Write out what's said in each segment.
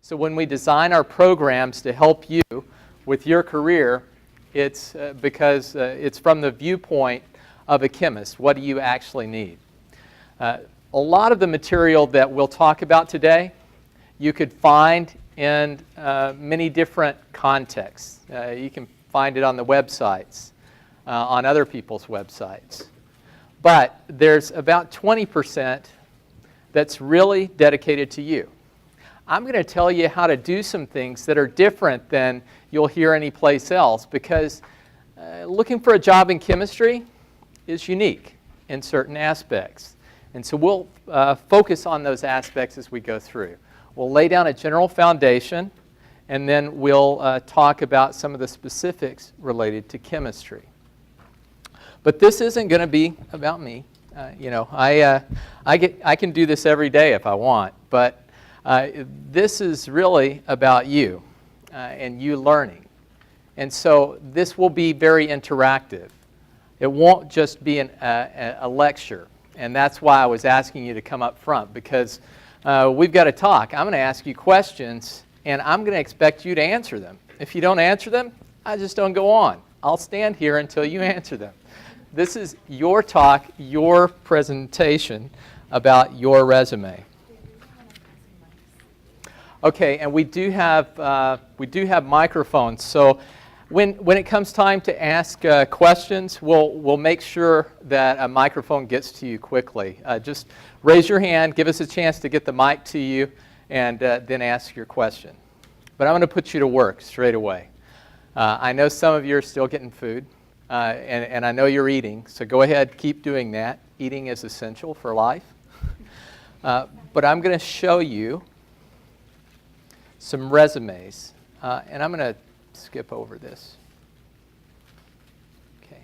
So when we design our programs to help you with your career, it's because it's from the viewpoint of a chemist. What do you actually need? A lot of the material that we'll talk about today, you could find in many different contexts. You can find it on the websites, on other people's websites. But there's about 20% that's really dedicated to you. I'm going to tell you how to do some things that are different than you'll hear anyplace else, because looking for a job in chemistry is unique in certain aspects. And so we'll focus on those aspects as we go through. We'll lay down a general foundation, and then we'll talk about some of the specifics related to chemistry. But this isn't going to be about me. I can do this every day if I want, but this is really about you and you learning. And so this will be very interactive. It won't just be a lecture. And that's why I was asking you to come up front, because we've got to talk. I'm going to ask you questions, and I'm going to expect you to answer them. If you don't answer them, I just don't go on. I'll stand here until you answer them. This is your talk, your presentation about your resume. Okay, and we do have microphones. So when it comes time to ask questions, we'll make sure that a microphone gets to you quickly. Just raise your hand, give us a chance to get the mic to you, and then ask your question. But I'm going to put you to work straight away. I know some of you are still getting food, and I know you're eating. So go ahead, keep doing that. Eating is essential for life. But I'm going to show you some resumes, and I'm going to skip over this. Okay.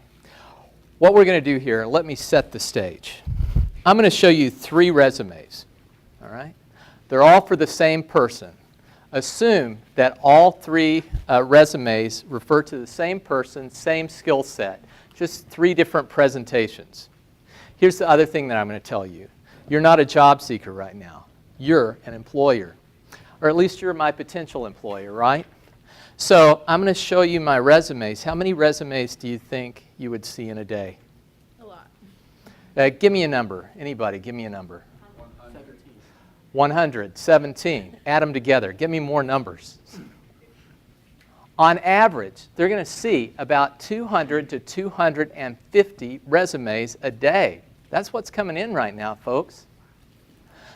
What we're going to do here, let me set the stage. I'm going to show you 3 resumes, all right? They're all for the same person. Assume that all 3 resumes refer to the same person, same skill set, just 3 different presentations. Here's the other thing that I'm going to tell you. You're not a job seeker right now. You're an employer. Or at least you're my potential employer, right? So I'm going to show you my resumes. How many resumes do you think you would see in a day? A lot. Give me a number. Anybody, give me a number. 117. Add them together. Give me more numbers. On average, they're going to see about 200 to 250 resumes a day. That's what's coming in right now, folks.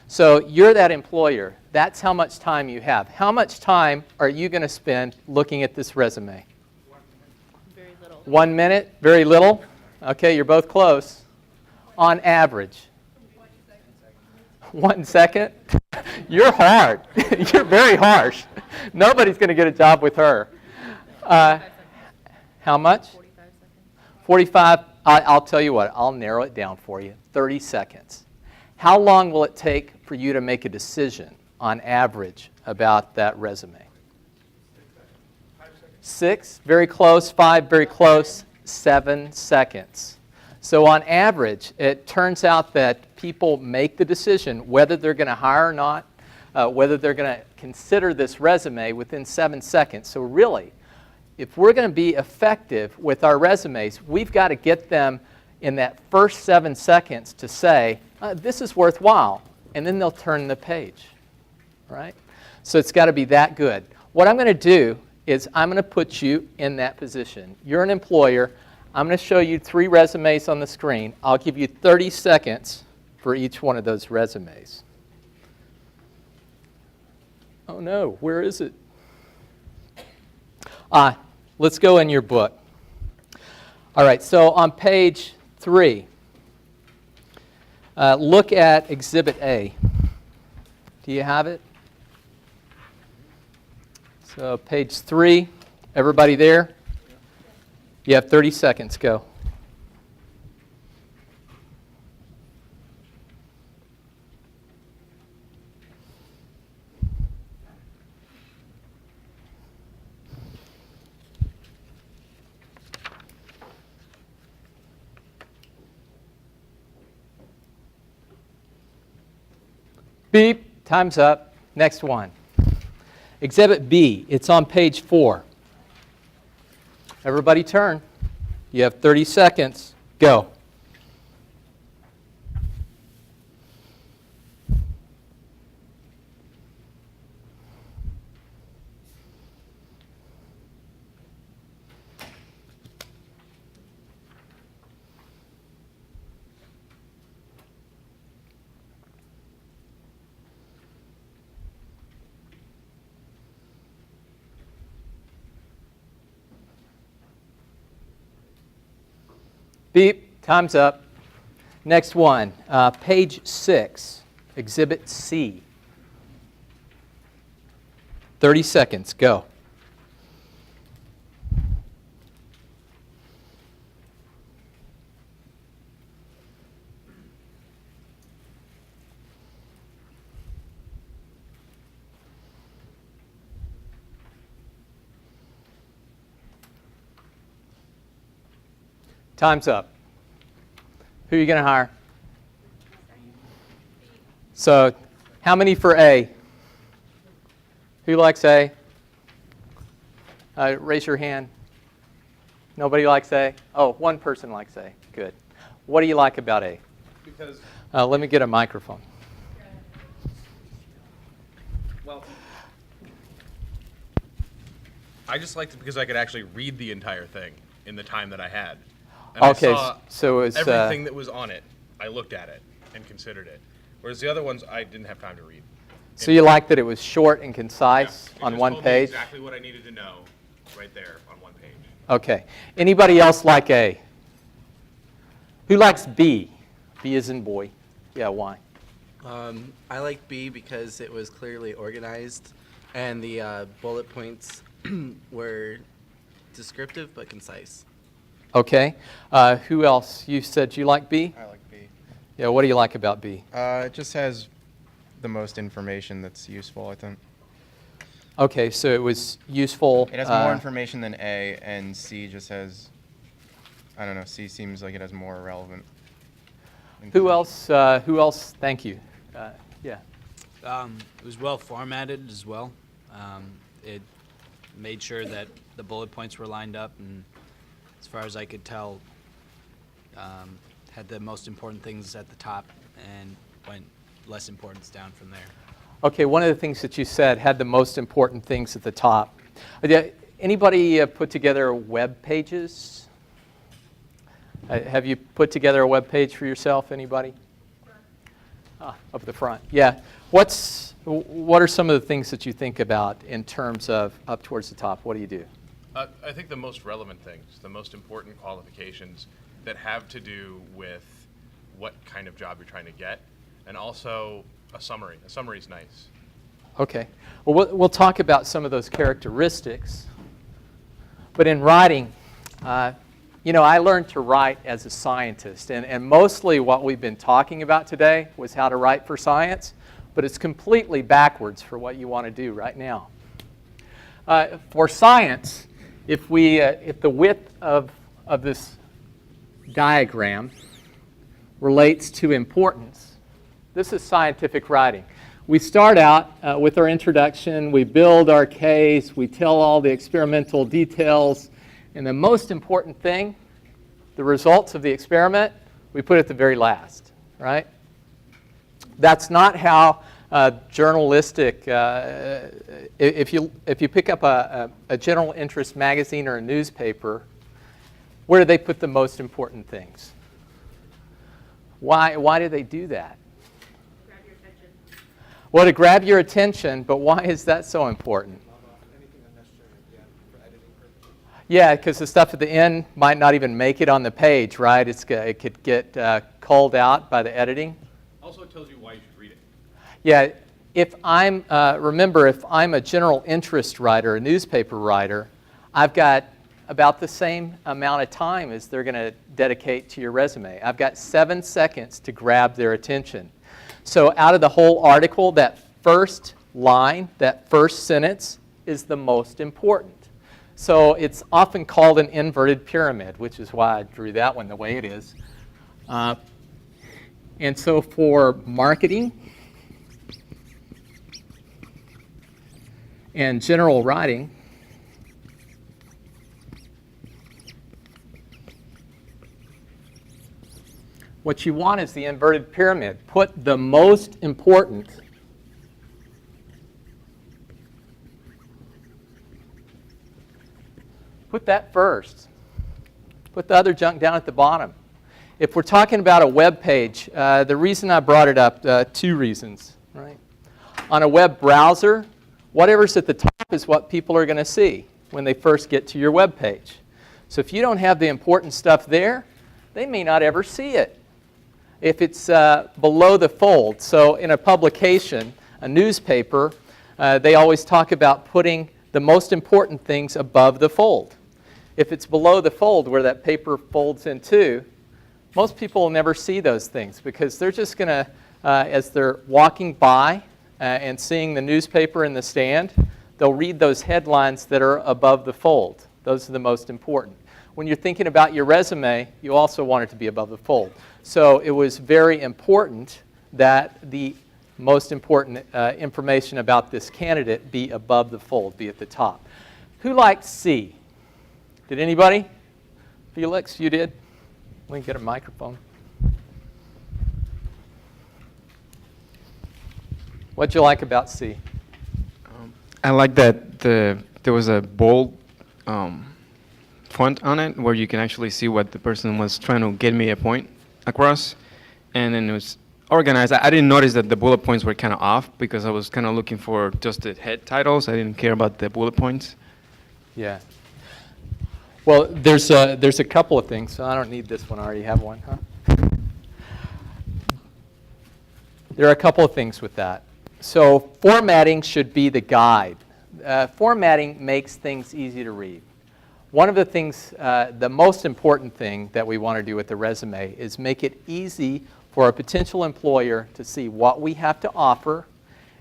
So you're that employer. That's how much time you have. How much time are you going to spend looking at this resume? Very little. 1 minute? Very little? Okay, you're both close. On average. 1 second? You're hard. You're very harsh. Nobody's going to get a job with her. How much? 45 seconds. 45. I'll tell you what. I'll narrow it down for you. 30 seconds. How long will it take for you to make a decision on average about that resume? 6, very close. 5, very close. 7 seconds. So on average, it turns out that people make the decision whether they're going to hire or not, whether they're going to consider this resume within 7 seconds. So really, if we're going to be effective with our resumes, we've got to get them in that first 7 seconds to say, this is worthwhile, and then they'll turn the page, right? So it's got to be that good. What I'm going to do is I'm going to put you in that position. You're an employer. I'm going to show you 3 resumes on the screen. I'll give you 30 seconds for each one of those resumes. Oh no, where is it? Let's go in your book. All right, so on page 3, look at Exhibit A. Do you have it? So page 3, everybody there? You have 30 seconds, go. Beep, time's up. Next one. Exhibit B, it's on page 4. Everybody turn. You have 30 seconds. Go. Beep, time's up. Next one, page 6, Exhibit C. 30 seconds, go. Time's up. Who are you going to hire? So, how many for A? Who likes A? Raise your hand. Nobody likes A? Oh, one person likes A. Good. What do you like about A? Because, let me get a microphone. well, I just liked it because I could actually read the entire thing in the time that I had. And Okay, I saw so it was everything that was on it. I looked at it and considered it. Whereas the other ones, I didn't have time to read. so you like that it was short and Yeah, concise it on just one told me page? exactly what I needed to know right there on one page. Okay. Anybody else like A? Who likes B? B as in boy. Yeah, why? I like B because it was clearly organized, and the bullet points were descriptive but concise. Okay. Who else? You said you like B? I like B. Yeah, what do you like about B? It just has the most information that's useful, I think. Okay, so it was useful. It has more information than A, and C just has, I don't know, C seems like it has more relevant Who information. else? Who else? Thank you. Yeah. It was well formatted as well. It made sure that the bullet points were lined up, and as far as I could tell, had the most important things at the top and went less importance down from there. Okay, one of the things that you said had the most important things at the top. Anybody put together web pages? Have you put together a web page for yourself, anybody? Up the front. Yeah. What are some of the things that you think about in terms of up towards the top? What do you do? I think the most relevant things, the most important qualifications that have to do with what kind of job you're trying to get, and also a summary. A summary is nice. Okay. Well, we'll talk about some of those characteristics. But in writing, I learned to write as a scientist. And mostly what we've been talking about today was how to write for science. But it's completely backwards for what you want to do right now. For science, if the width of this diagram relates to importance, this is scientific writing. We start out with our introduction, we build our case, we tell all the experimental details, and the most important thing, the results of the experiment, we put at the very last, right? That's not how journalistic, if you pick up a general interest magazine or a newspaper, where do they put the most important things? Why do they do that? Grab your attention. Well, to grab your attention, but why is that so important? Yeah, because the stuff at the end might not even make it on the page, right? It could get culled out by the editing. Also, it tells you why you should read it. Yeah, remember, if I'm a general interest writer, a newspaper writer, I've got about the same amount of time as they're going to dedicate to your resume. I've got 7 seconds to grab their attention. So out of the whole article, that first line, that first sentence is the most important. So it's often called an inverted pyramid, which is why I drew that one the way it is. And so for marketing, And general writing, what you want is the inverted pyramid. Put the most important put that first. Put the other junk down at the bottom. If we're talking about a web page, the reason I brought it up, two reasons, right? On a web browser, whatever's at the top is what people are going to see when they first get to your web page. So if you don't have the important stuff there, they may not ever see it. If it's below the fold, so in a publication, a newspaper, they always talk about putting the most important things above the fold. If it's below the fold where that paper folds into, most people will never see those things because they're just going to, as they're walking by and seeing the newspaper in the stand, they'll read those headlines that are above the fold. Those are the most important. When you're thinking about your resume, you also want it to be above the fold. So it was very important that the most important information about this candidate be above the fold, be at the top. Who liked C? Did anybody? Felix, you did? We can get a microphone. What'd you like about C? I like that there was a bold font on it where you can actually see what the person was trying to get me a point across, and then it was organized. I didn't notice that the bullet points were kind of off because I was kind of looking for just the head titles. I didn't care about the bullet points. Yeah. Well, there's a couple of things. So I don't need this one. I already have one, huh? There are a couple of things with that. So formatting should be the guide. Formatting makes things easy to read. One of the things, the most important thing that we want to do with the resume is make it easy for a potential employer to see what we have to offer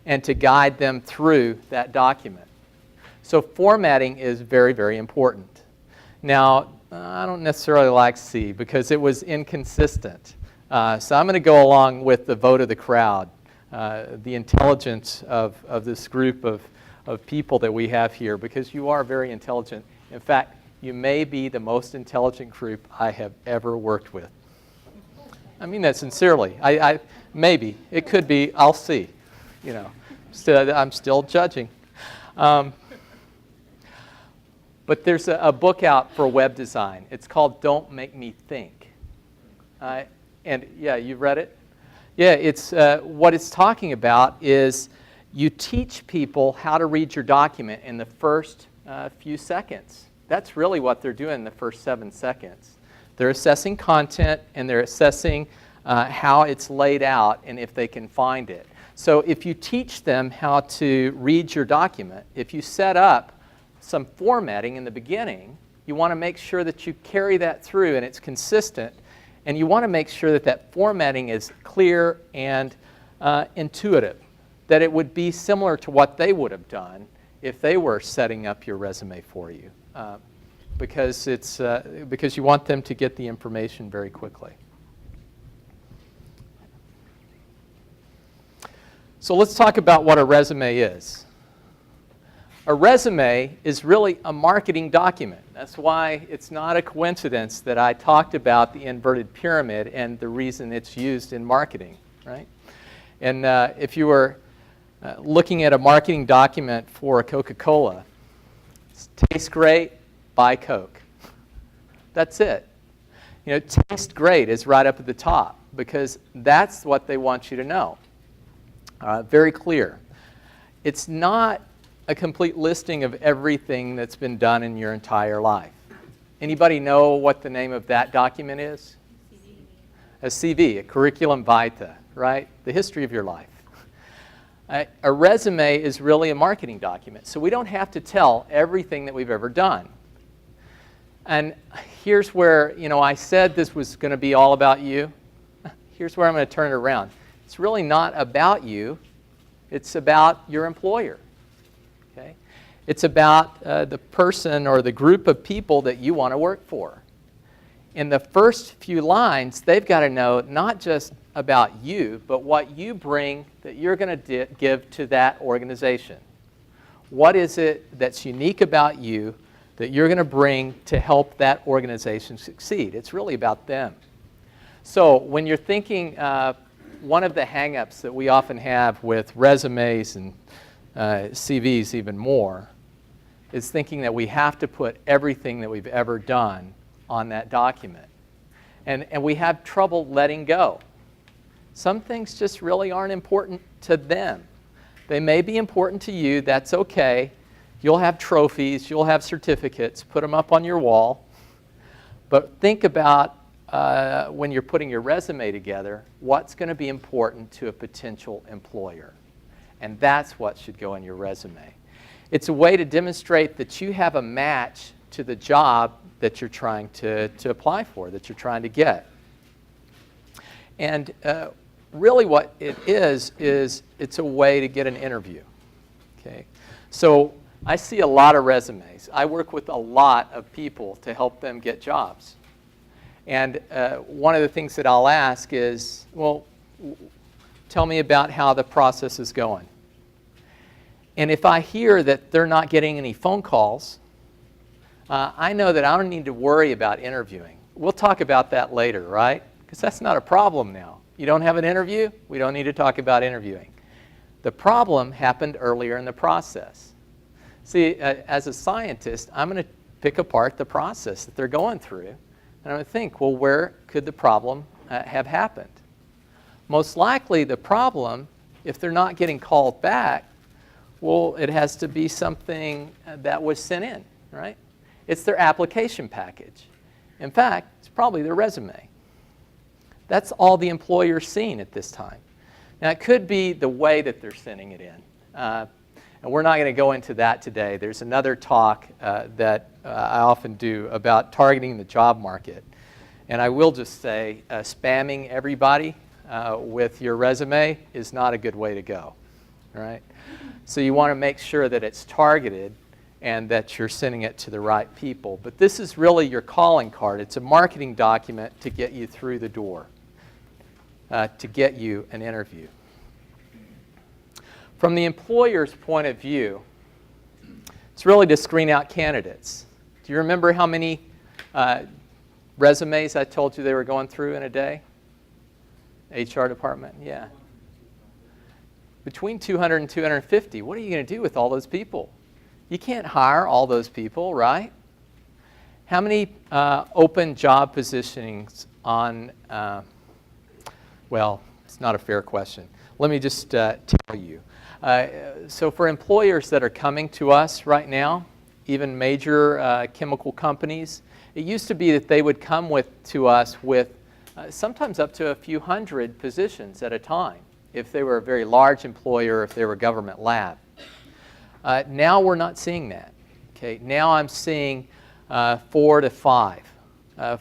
and to guide them through that document. So formatting is very, very important. Now, I don't necessarily like C because it was inconsistent. So I'm going to go along with the vote of the crowd, the intelligence of this group of people that we have here, because you are very intelligent. In fact, you may be the most intelligent group I have ever worked with. I mean that sincerely. Maybe. It could be. I'll see. You know, I'm still judging. But there's a book out for web design. It's called Don't Make Me Think. And yeah, you've read it? Yeah, it's what it's talking about is you teach people how to read your document in the first few seconds. That's really what they're doing in the first 7 seconds. They're assessing content and they're assessing how it's laid out and if they can find it. So if you teach them how to read your document, if you set up some formatting in the beginning, you want to make sure that you carry that through and it's consistent, and you want to make sure that that formatting is clear and intuitive, that it would be similar to what they would have done if they were setting up your resume for you, because you want them to get the information very quickly. So let's talk about what a resume is. A resume is really a marketing document. That's why it's not a coincidence that I talked about the inverted pyramid and the reason it's used in marketing, right? And if you were looking at a marketing document for a Coca-Cola, tastes great, buy Coke. That's it. You know, taste great is right up at the top because that's what they want you to know. Very clear. It's not a complete listing of everything that's been done in your entire life. Anybody know what the name of that document is? A CV, a curriculum vitae, right? The history of your life. A resume is really a marketing document, so we don't have to tell everything that we've ever done. And here's where, you know, I said this was going to be all about you. Here's where I'm going to turn it around. It's really not about you. It's about your employer. Okay? It's about the person or the group of people that you want to work for. In the first few lines, they've got to know not just about you, but what you bring that you're going to give to that organization. What is it that's unique about you that you're going to bring to help that organization succeed? It's really about them. So when you're thinking, one of the hang-ups that we often have with resumes and CVs even more is thinking that we have to put everything that we've ever done on that document. And we have trouble letting go. Some things just really aren't important to them. They may be important to you, that's okay. You'll have trophies, you'll have certificates, put them up on your wall. But think about when you're putting your resume together, what's going to be important to a potential employer. And that's what should go in your resume. It's a way to demonstrate that you have a match to the job that you're trying to apply for, that you're trying to get. And really what it is it's a way to get an interview. Okay? So I see a lot of resumes. I work with a lot of people to help them get jobs. And one of the things that I'll ask is, well, tell me about how the process is going. And if I hear that they're not getting any phone calls, I know that I don't need to worry about interviewing. We'll talk about that later, right? Because that's not a problem now. You don't have an interview? We don't need to talk about interviewing. The problem happened earlier in the process. See, as a scientist, I'm going to pick apart the process that they're going through, and I'm going to think, well, where could the problem have happened? Most likely the problem, if they're not getting called back, well, it has to be something that was sent in, right? It's their application package. In fact, it's probably their resume. That's all the employer's seen at this time. Now, it could be the way that they're sending it in. And we're not going to go into that today. There's another talk that I often do about targeting the job market. And I will just say, spamming everybody with your resume is not a good way to go, right? So you want to make sure that it's targeted and that you're sending it to the right people. But this is really your calling card. It's a marketing document to get you through the door, to get you an interview. From the employer's point of view, it's really to screen out candidates. Do you remember how many resumes I told you they were going through in a day? HR department, yeah. Between 200 and 250. What are you going to do with all those people? You can't hire all those people, right? How many open job positionings on, well, it's not a fair question. Let me just tell you. So for employers that are coming to us right now, even major chemical companies, it used to be that they would come to us with sometimes up to a few hundred positions at a time, if they were a very large employer, if they were a government lab. Now we're not seeing that. Okay? Now I'm seeing 4 to 5.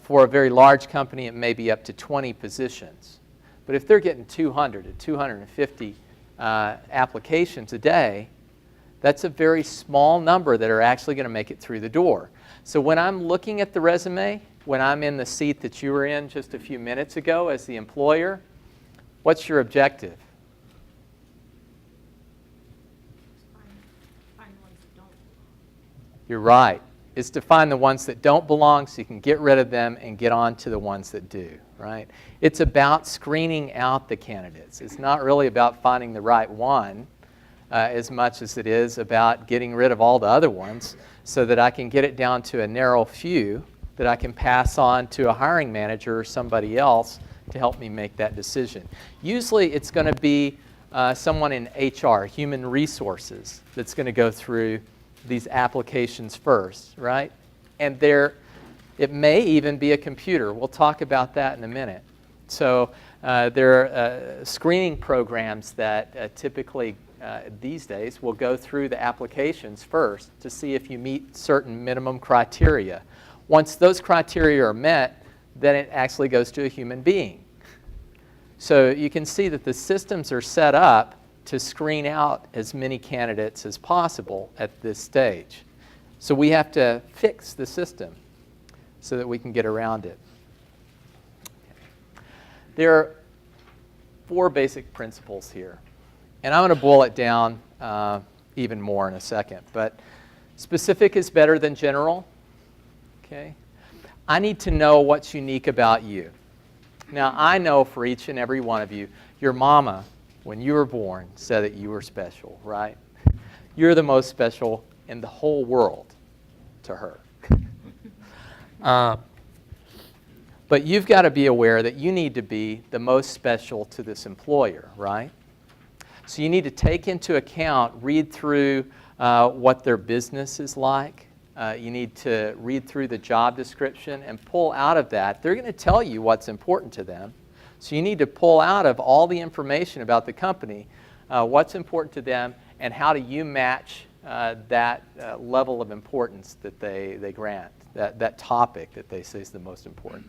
For a very large company, it may be up to 20 positions. But if they're getting 200 to 250 applications a day, that's a very small number that are actually going to make it through the door. So when I'm looking at the resume, when I'm in the seat that you were in just a few minutes ago as the employer, what's your objective? Find the ones that don't. You're right. It's to find the ones that don't belong so you can get rid of them and get on to the ones that do, right? It's about screening out the candidates. It's not really about finding the right one as much as it is about getting rid of all the other ones so that I can get it down to a narrow few that I can pass on to a hiring manager or somebody else to help me make that decision. Usually it's going to be someone in HR, human resources, that's going to go through these applications first, right? And it may even be a computer. We'll talk about that in a minute. So there are screening programs that typically these days will go through the applications first to see if you meet certain minimum criteria. Once those criteria are met, then it actually goes to a human being. So you can see that the systems are set up to screen out as many candidates as possible at this stage. So we have to fix the system so that we can get around it. There are 4 basic principles here. And I'm going to boil it down even more in a second. But specific is better than general. Okay? I need to know what's unique about you. Now, I know for each and every one of you, your mama, when you were born, said that you were special, right? You're the most special in the whole world to her. But you've got to be aware that you need to be the most special to this employer, right? So you need to take into account, read through what their business is like. You need to read through the job description and pull out of that. They're going to tell you what's important to them. So you need to pull out of all the information about the company what's important to them and how do you match that level of importance that they grant, that topic that they say is the most important.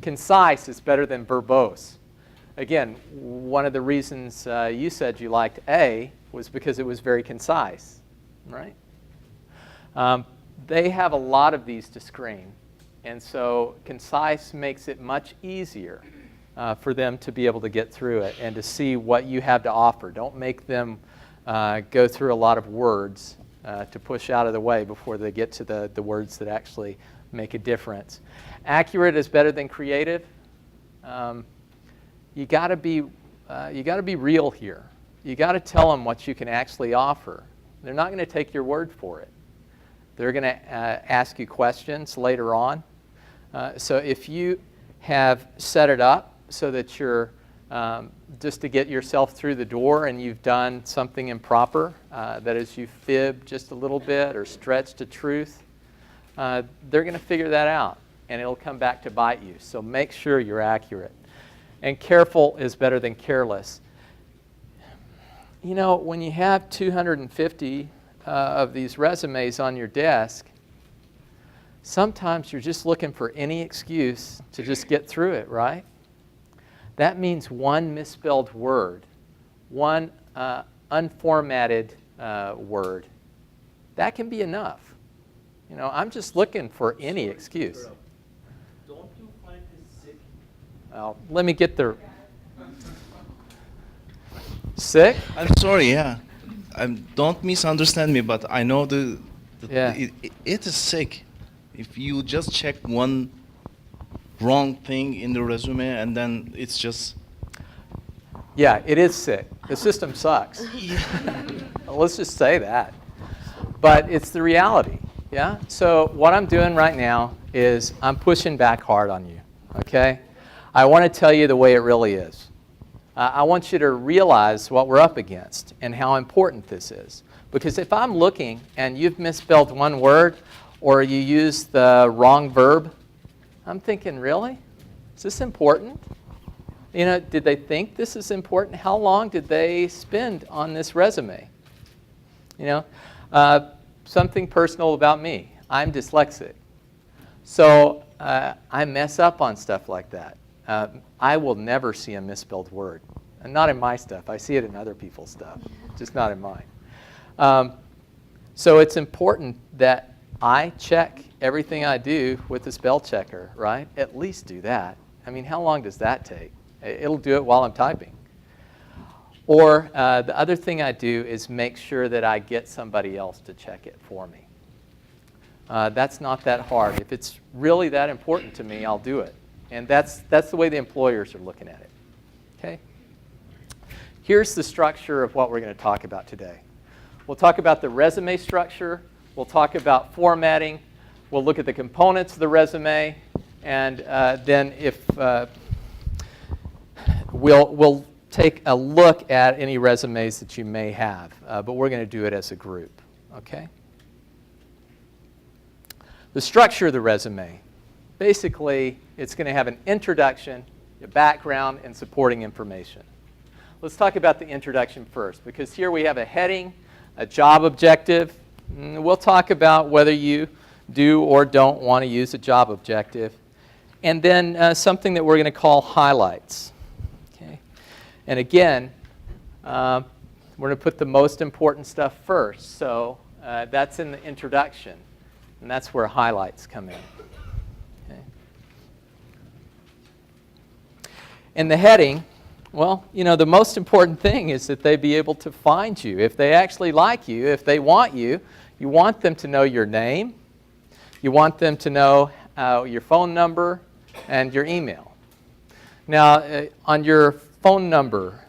Concise is better than verbose. Again, one of the reasons you said you liked A was because it was very concise, right? They have a lot of these to screen, and so concise makes it much easier for them to be able to get through it and to see what you have to offer. Don't make them go through a lot of words to push out of the way before they get to the words that actually make a difference. Accurate is better than creative. You got to be real here. You got to tell them what you can actually offer. They're not going to take your word for it. They're going to ask you questions later on. So if you have set it up so that you're just to get yourself through the door and you've done something improper, that is you fibbed just a little bit or stretched a truth, they're going to figure that out and it'll come back to bite you. So make sure you're accurate. And careful is better than careless. You know, when you have 250 of these resumes on your desk, sometimes you're just looking for any excuse to just get through it, right? That means one misspelled word, one unformatted word. That can be enough. You know, I'm just looking for any excuse. Don't you find this sick? Well, let me get the... Sick? I'm sorry, yeah. Don't misunderstand me, but I know Yeah. it is sick. If you just check one wrong thing in the resume and then it's just... Yeah, it is sick. The system sucks. Let's just say that. But it's the reality, yeah? So what I'm doing right now is I'm pushing back hard on you, okay? I want to tell you the way it really is. I want you to realize what we're up against and how important this is. Because if I'm looking and you've misspelled one word or you use the wrong verb, I'm thinking, really? Is this important? You know, did they think this is important? How long did they spend on this resume? You know, something personal about me. I'm dyslexic. So I mess up on stuff like that. I will never see a misspelled word. And not in my stuff. I see it in other people's stuff, just not in mine. So it's important that I check everything I do with the spell checker, right? At least do that. I mean, how long does that take? It'll do it while I'm typing. Or the other thing I do is make sure that I get somebody else to check it for me. That's not that hard. If it's really that important to me, I'll do it. And that's the way the employers are looking at it. Okay? Here's the structure of what we're going to talk about today. We'll talk about the resume structure. We'll talk about formatting. We'll look at the components of the resume. And then if we'll take a look at any resumes that you may have. But we're going to do it as a group. Okay? The structure of the resume. Basically, it's going to have an introduction, a background, and supporting information. Let's talk about the introduction first, because here we have a heading, a job objective. We'll talk about whether you do or don't want to use a job objective. And then something that we're going to call highlights. Okay? And again, we're going to put the most important stuff first. So that's in the introduction, and that's where highlights come in. In the heading, Well, the most important thing is that they be able to find you. If they actually like you, if they want you, you want them to know your name, you want them to know your phone number and your email. Now, on your phone number,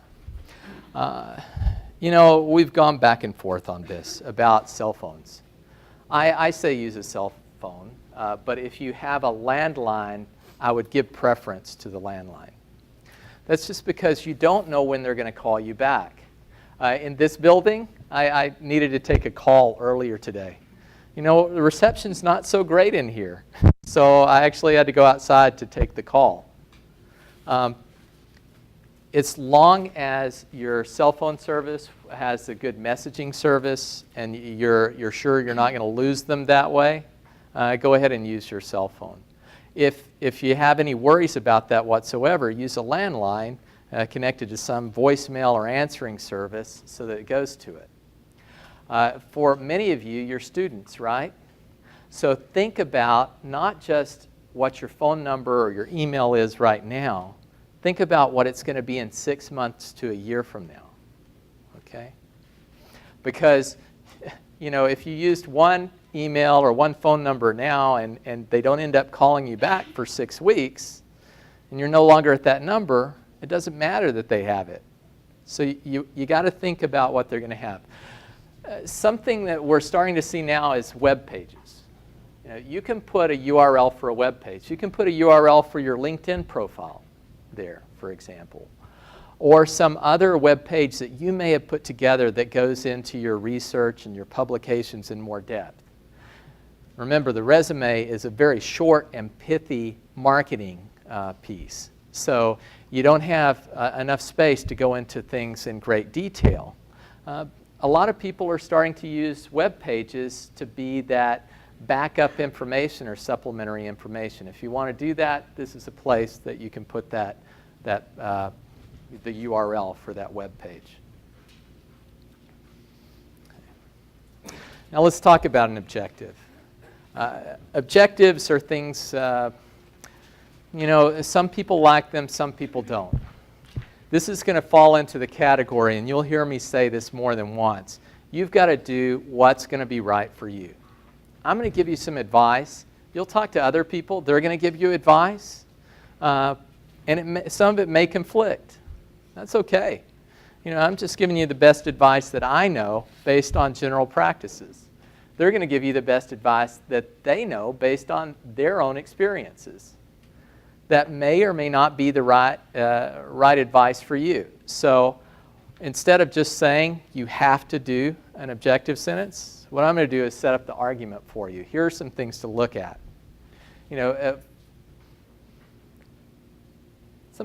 we've gone back and forth on this about cell phones. I say use a cell phone, but if you have a landline, I would give preference to the landline. That's just because you don't know when they're going to call you back. In this building, I needed to take a call earlier today. The reception's not so great in here, so I actually had to go outside to take the call. As long as your cell phone service has a good messaging service and you're sure you're not going to lose them that way, go ahead and use your cell phone. If you have any worries about that whatsoever, use a landline connected to some voicemail or answering service so that it goes to it. For many of you, you're students, right? So think about not just what your phone number or your email is right now. Think about what it's going to be in 6 months to a year from now, okay? Because, if you used one email or one phone number now and they don't end up calling you back for 6 weeks and you're no longer at that number, it doesn't matter that they have it. So you got to think about what they're going to have. Something that we're starting to see now is web pages. You can put a URL for a web page. You can put a URL for your LinkedIn profile there, for example, or some other web page that you may have put together that goes into your research and your publications in more depth. Remember, the resume is a very short and pithy marketing piece, so you don't have enough space to go into things in great detail. A lot of people are starting to use web pages to be that backup information or supplementary information. If you want to do that, this is a place that you can put the URL for that web page. Now let's talk about an objective. Objectives are things, some people like them, some people don't. This is going to fall into the category, and you'll hear me say this more than once. You've got to do what's going to be right for you. I'm going to give you some advice. You'll talk to other people. They're going to give you advice. And some of it may conflict. That's okay. I'm just giving you the best advice that I know based on general practices. They're going to give you the best advice that they know based on their own experiences. That may or may not be the right advice for you. So instead of just saying you have to do an objective sentence, what I'm going to do is set up the argument for you. Here are some things to look at. Some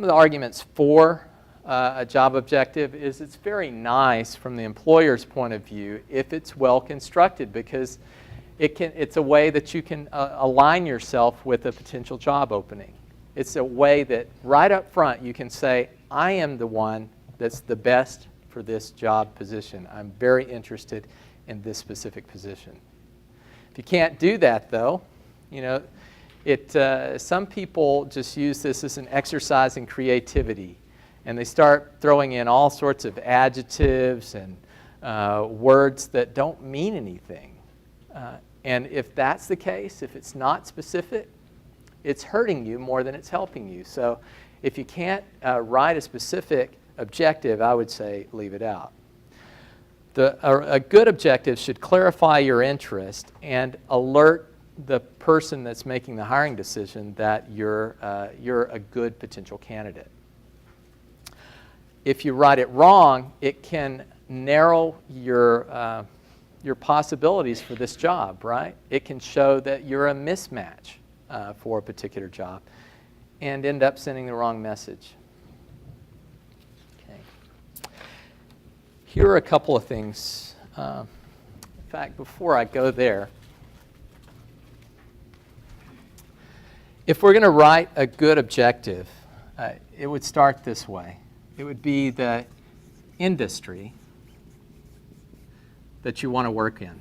of the arguments for a job objective is it's very nice from the employer's point of view if it's well constructed, because it's a way that you can align yourself with a potential job opening. It's a way that right up front you can say, I am the one that's the best for this job position. I'm very interested in this specific position. If you can't do that, though, some people just use this as an exercise in creativity, and they start throwing in all sorts of adjectives and words that don't mean anything. And if that's the case, if it's not specific, it's hurting you more than it's helping you. So if you can't write a specific objective, I would say leave it out. A good objective should clarify your interest and alert the person that's making the hiring decision that you're a good potential candidate. If you write it wrong, it can narrow your possibilities for this job, right? It can show that you're a mismatch for a particular job and end up sending the wrong message. Okay. Here are a couple of things. In fact, before I go there, if we're going to write a good objective, it would start this way. It would be the industry that you want to work in.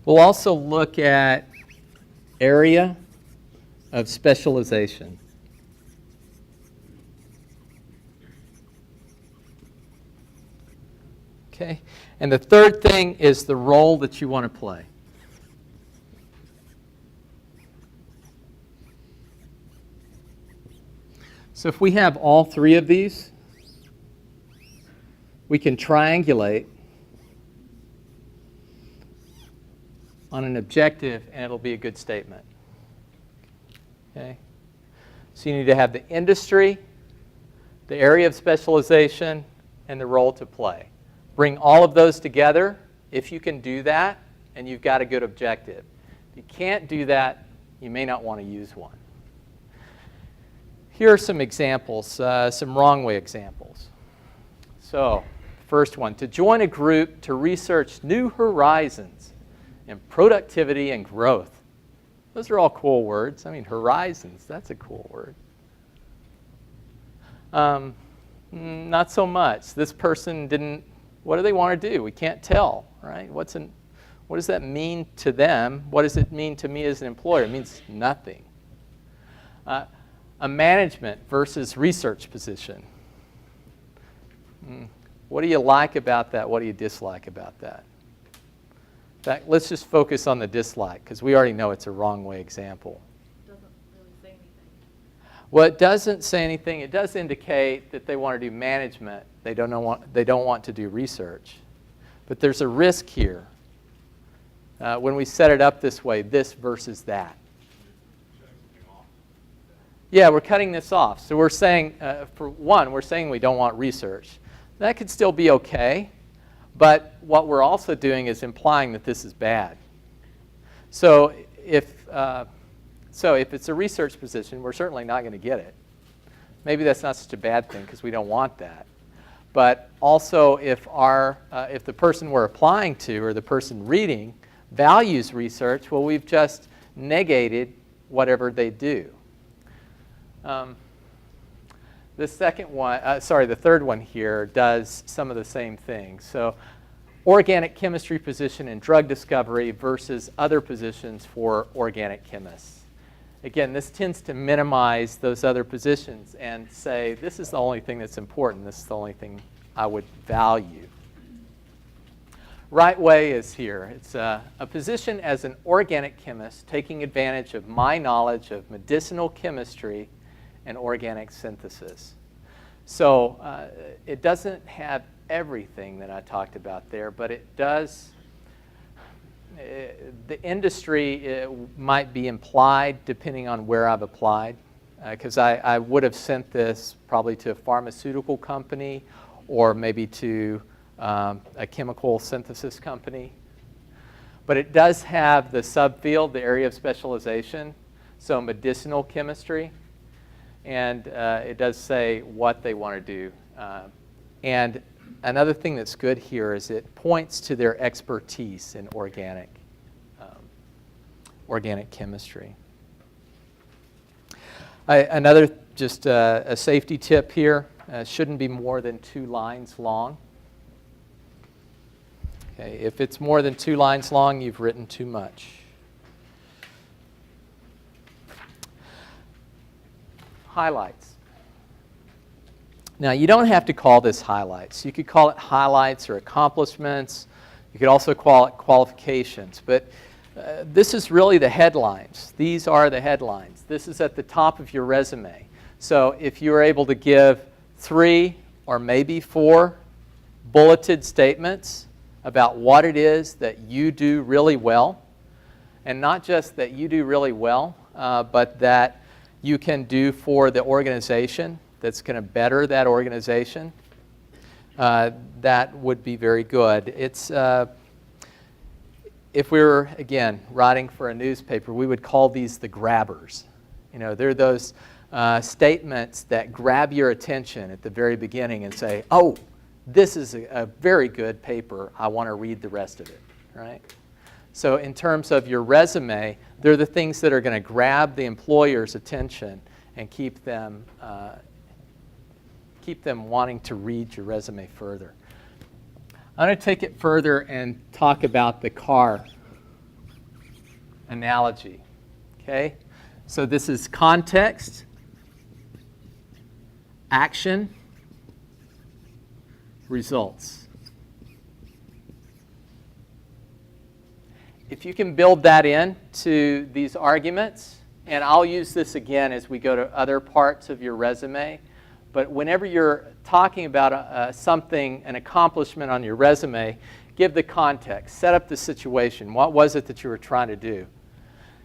We'll also look at area of specialization. Okay, and the third thing is the role that you want to play. So if we have all three of these, we can triangulate on an objective, and it'll be a good statement. Okay? So you need to have the industry, the area of specialization, and the role to play. Bring all of those together. If you can do that, and you've got a good objective. If you can't do that, you may not want to use one. Here are some examples, some wrong way examples. So, first one, to join a group to research new horizons in productivity and growth. Those are all cool words. I mean, horizons, that's a cool word. Not so much. This person didn't, what do they want to do? We can't tell, right? What does that mean to them? What does it mean to me as an employer? It means nothing. A management versus research position. What do you like about that? What do you dislike about that? In fact, let's just focus on the dislike, because we already know it's a wrong way example. Doesn't really say anything. Well, it doesn't say anything. It does indicate that they want to do management. They don't want to do research. But there's a risk here. When we set it up this way, this versus that. Yeah, we're cutting this off. So we're saying, for one, we're saying we don't want research. That could still be okay, but what we're also doing is implying that this is bad. So if it's a research position, we're certainly not going to get it. Maybe that's not such a bad thing because we don't want that. But also, if the person we're applying to or the person reading values research, well, we've just negated whatever they do. The third one here does some of the same things. So, organic chemistry position in drug discovery versus other positions for organic chemists. Again, this tends to minimize those other positions and say, this is the only thing that's important. This is the only thing I would value. Right way is here. It's a position as an organic chemist taking advantage of my knowledge of medicinal chemistry and organic synthesis. So it doesn't have everything that I talked about there, but it does. The industry might be implied depending on where I've applied, because I would have sent this probably to a pharmaceutical company or maybe to a chemical synthesis company. But it does have the subfield, the area of specialization, so medicinal chemistry. And it does say what they want to do. And another thing that's good here is it points to their expertise in organic chemistry. Another just a safety tip here, shouldn't be more than 2 lines long. Okay, if it's more than 2 lines long, you've written too much. Highlights. Now, you don't have to call this highlights. You could call it highlights or accomplishments. You could also call it qualifications. But this is really the headlines. These are the headlines. This is at the top of your resume. So if you're able to give 3 or maybe 4 bulleted statements about what it is that you do really well, and not just that you do really well, but that you can do for the organization that's going to better that organization, that would be very good. It's, if we were, again, writing for a newspaper, we would call these the grabbers. You know, they're those statements that grab your attention at the very beginning and say, oh, this is a very good paper. I want to read the rest of it, right? So in terms of your resume, they're the things that are going to grab the employer's attention and keep them wanting to read your resume further. I'm going to take it further and talk about the car analogy. Okay? So this is context, action, results. If you can build that into these arguments, and I'll use this again as we go to other parts of your resume, but whenever you're talking about something, an accomplishment on your resume, give the context, set up the situation. What was it that you were trying to do?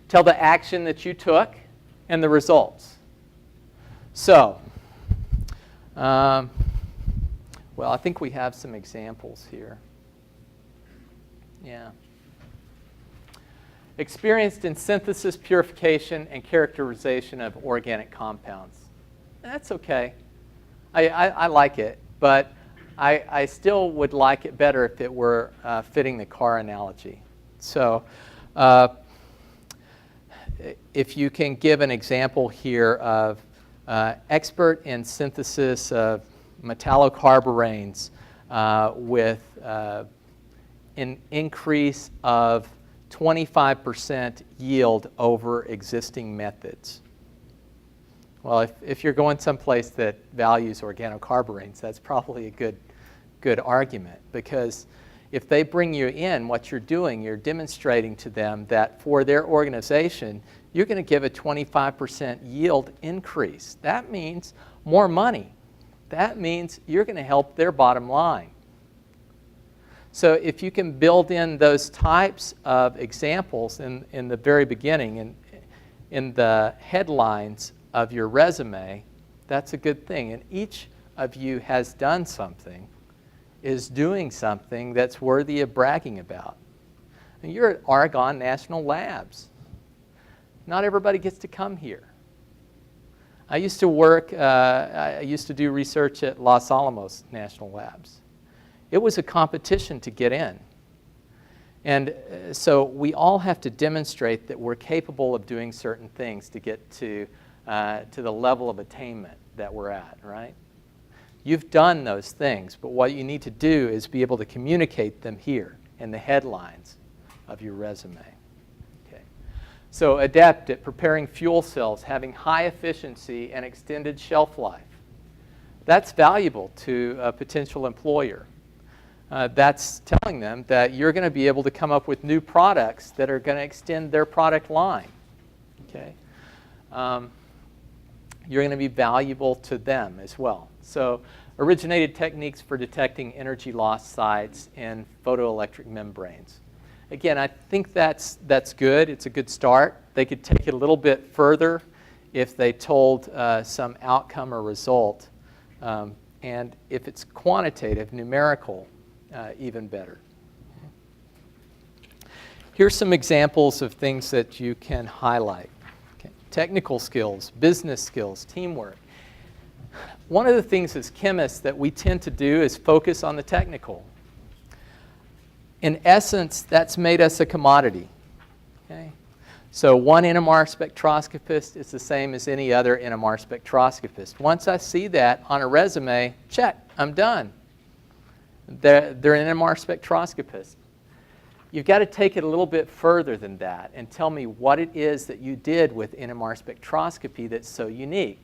Tell the action that you took and the results. So, well, I think we have some examples here. Yeah. Experienced in synthesis, purification, and characterization of organic compounds. That's okay. I like it, but I still would like it better if it were fitting the car analogy. So if you can give an example here of expert in synthesis of metallocarboranes with an increase of 25% yield over existing methods. Well, if you're going someplace that values organocarboranes, that's probably a good argument, because if they bring you in, what you're doing, you're demonstrating to them that for their organization, you're going to give a 25% yield increase. That means more money. That means you're going to help their bottom line. So if you can build in those types of examples in the very beginning, and in the headlines of your resume, that's a good thing. And each of you has done something, is doing something that's worthy of bragging about. And you're at Argonne National Labs. Not everybody gets to come here. I used to do research at Los Alamos National Labs. It was a competition to get in. And so we all have to demonstrate that we're capable of doing certain things to get to the level of attainment that we're at, right? You've done those things, but what you need to do is be able to communicate them here in the headlines of your resume. Okay. So adept at preparing fuel cells, having high efficiency and extended shelf life. That's valuable to a potential employer. That's telling them that you're going to be able to come up with new products that are going to extend their product line. Okay? You're going to be valuable to them as well. So originated techniques for detecting energy loss sites in photoelectric membranes. Again, I think that's good. It's a good start. They could take it a little bit further if they told some outcome or result. And if it's quantitative, numerical, even better. Here's some examples of things that you can highlight. Okay. Technical skills, business skills, teamwork. One of the things as chemists that we tend to do is focus on the technical. In essence, that's made us a commodity. Okay? So one NMR spectroscopist is the same as any other NMR spectroscopist. Once I see that on a resume, check, I'm done. They're an NMR spectroscopist. You've got to take it a little bit further than that and tell me what it is that you did with NMR spectroscopy that's so unique.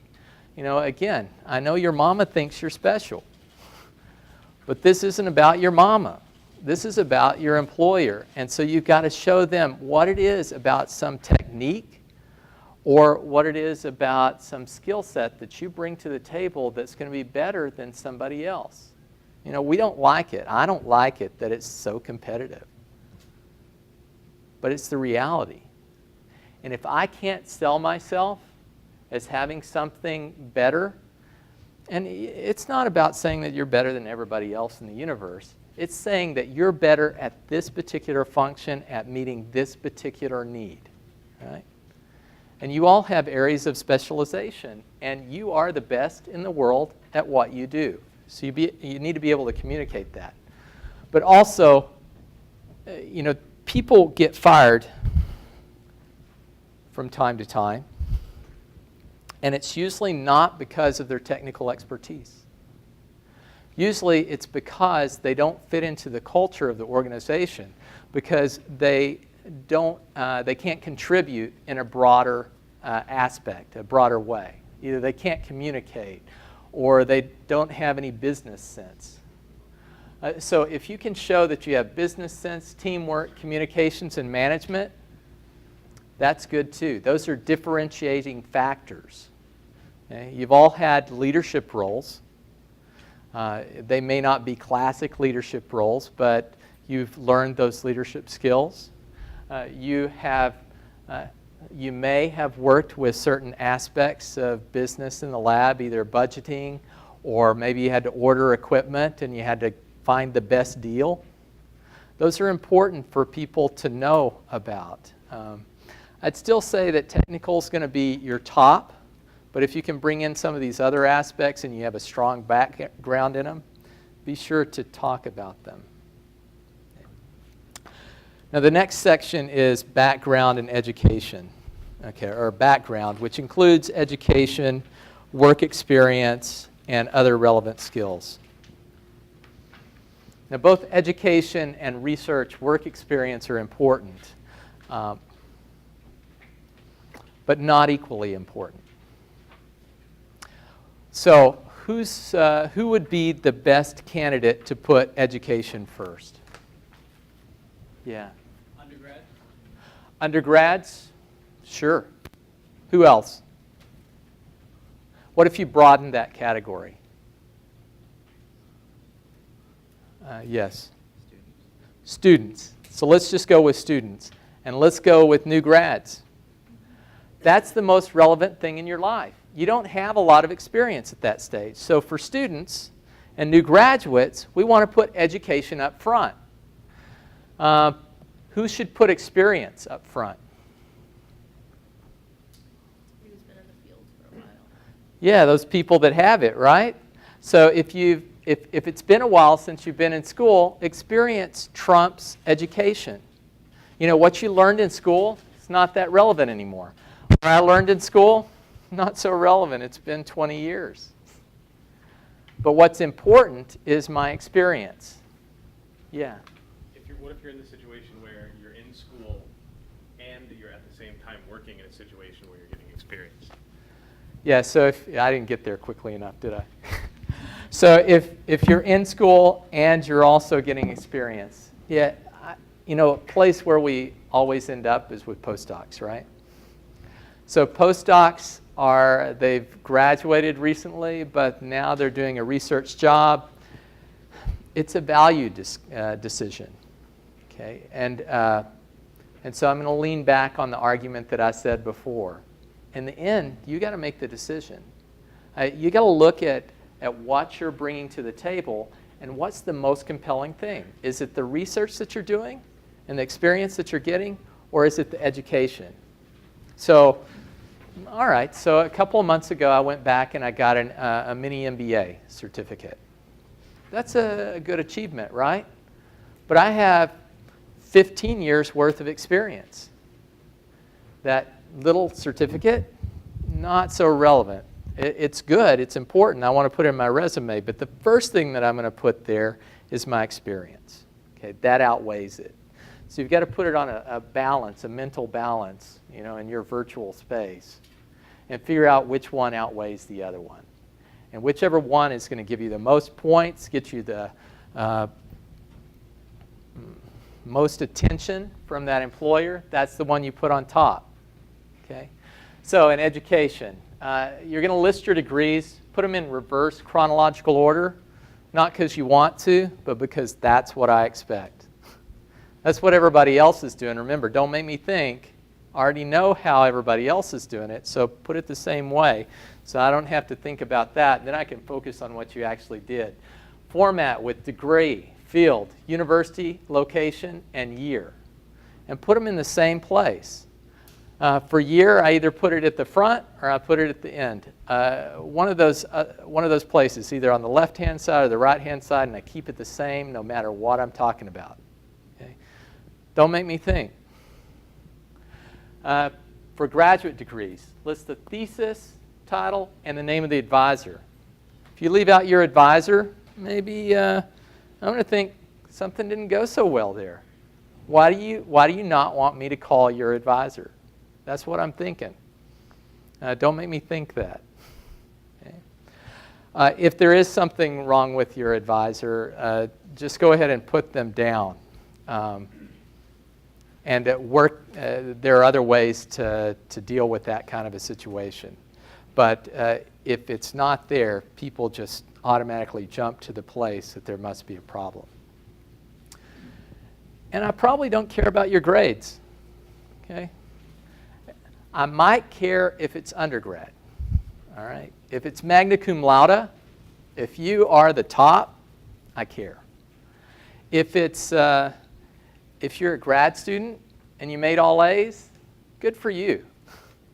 You know, again, I know your mama thinks you're special, but this isn't about your mama. This is about your employer. And so you've got to show them what it is about some technique or what it is about some skill set that you bring to the table that's going to be better than somebody else. You know, we don't like it. I don't like it that it's so competitive. But it's the reality. And if I can't sell myself as having something better, and it's not about saying that you're better than everybody else in the universe. It's saying that you're better at this particular function, at meeting this particular need. Right? And you all have areas of specialization, and you are the best in the world at what you do. So you need to be able to communicate that. But also, you know, people get fired from time to time, and it's usually not because of their technical expertise. Usually it's because they don't fit into the culture of the organization, because they they can't contribute in a broader aspect, a broader way. Either they can't communicate or they don't have any business sense. So if you can show that you have business sense, teamwork, communications, and management, that's good too. Those are differentiating factors. Okay? You've all had leadership roles. They may not be classic leadership roles, but you've learned those leadership skills. You may have worked with certain aspects of business in the lab, either budgeting, or maybe you had to order equipment and you had to find the best deal. Those are important for people to know about. I'd still say that technical is going to be your top, but if you can bring in some of these other aspects and you have a strong background in them, be sure to talk about them. Now the next section is background and education, okay, or background, which includes education, work experience, and other relevant skills. Now both education and research work experience are important, but not equally important. So who would be the best candidate to put education first? Yeah. Undergrad? Undergrads? Sure. Who else? What if you broaden that category? Yes. Students. So let's just go with students. And let's go with new grads. That's the most relevant thing in your life. You don't have a lot of experience at that stage. So for students and new graduates, we want to put education up front. Who should put experience up front? Who's been in the field for a while. Yeah, those people that have it, right? So if it's been a while since you've been in school, experience trumps education. You know, what you learned in school, it's not that relevant anymore. What I learned in school, not so relevant. It's been 20 years. But what's important is my experience. Yeah. What if you're in the situation where you're in school and you're at the same time working in a situation where you're getting experience? Yeah, so I didn't get there quickly enough, did I? So if you're in school and you're also getting experience, yeah, you know, a place where we always end up is with postdocs, right? So postdocs they've graduated recently, but now they're doing a research job. It's a value decision, okay? And so I'm going to lean back on the argument that I said before. In the end, you got to make the decision. You got to look at what you're bringing to the table and what's the most compelling thing. Is it the research that you're doing and the experience that you're getting, or is it the education? So, all right, so a couple of months ago I went back and I got a mini MBA certificate. That's a good achievement, right? But I have 15 years worth of experience. That little certificate, not so relevant. It's good, it's important, I want to put it in my resume, but the first thing that I'm going to put there is my experience. Okay, that outweighs it. So you've got to put it on a balance, a mental balance, you know, in your virtual space, and figure out which one outweighs the other one. And whichever one is going to give you the most points, get you the most attention from that employer, that's the one you put on top. Okay? So in education, you're going to list your degrees, put them in reverse chronological order, not because you want to, but because that's what I expect. That's what everybody else is doing. Remember, don't make me think. I already know how everybody else is doing it, so put it the same way. So I don't have to think about that. Then I can focus on what you actually did. Format with degree, field, university, location, and year. And put them in the same place. For year, I either put it at the front or I put it at the end. One of those places, either on the left-hand side or the right-hand side, and I keep it the same no matter what I'm talking about. Okay? Don't make me think. For graduate degrees, list the thesis, title, and the name of the advisor. If you leave out your advisor, maybe I'm going to think something didn't go so well there. Why do you not want me to call your advisor? That's what I'm thinking. Don't make me think that. Okay? If there is something wrong with your advisor, just go ahead and put them down. And at work, there are other ways to deal with that kind of a situation. But if it's not there, people just automatically jump to the place that there must be a problem. And I probably don't care about your grades. Okay? I might care if it's undergrad. All right? If it's magna cum laude, if you are the top, I care. If you're a grad student and you made all A's, good for you.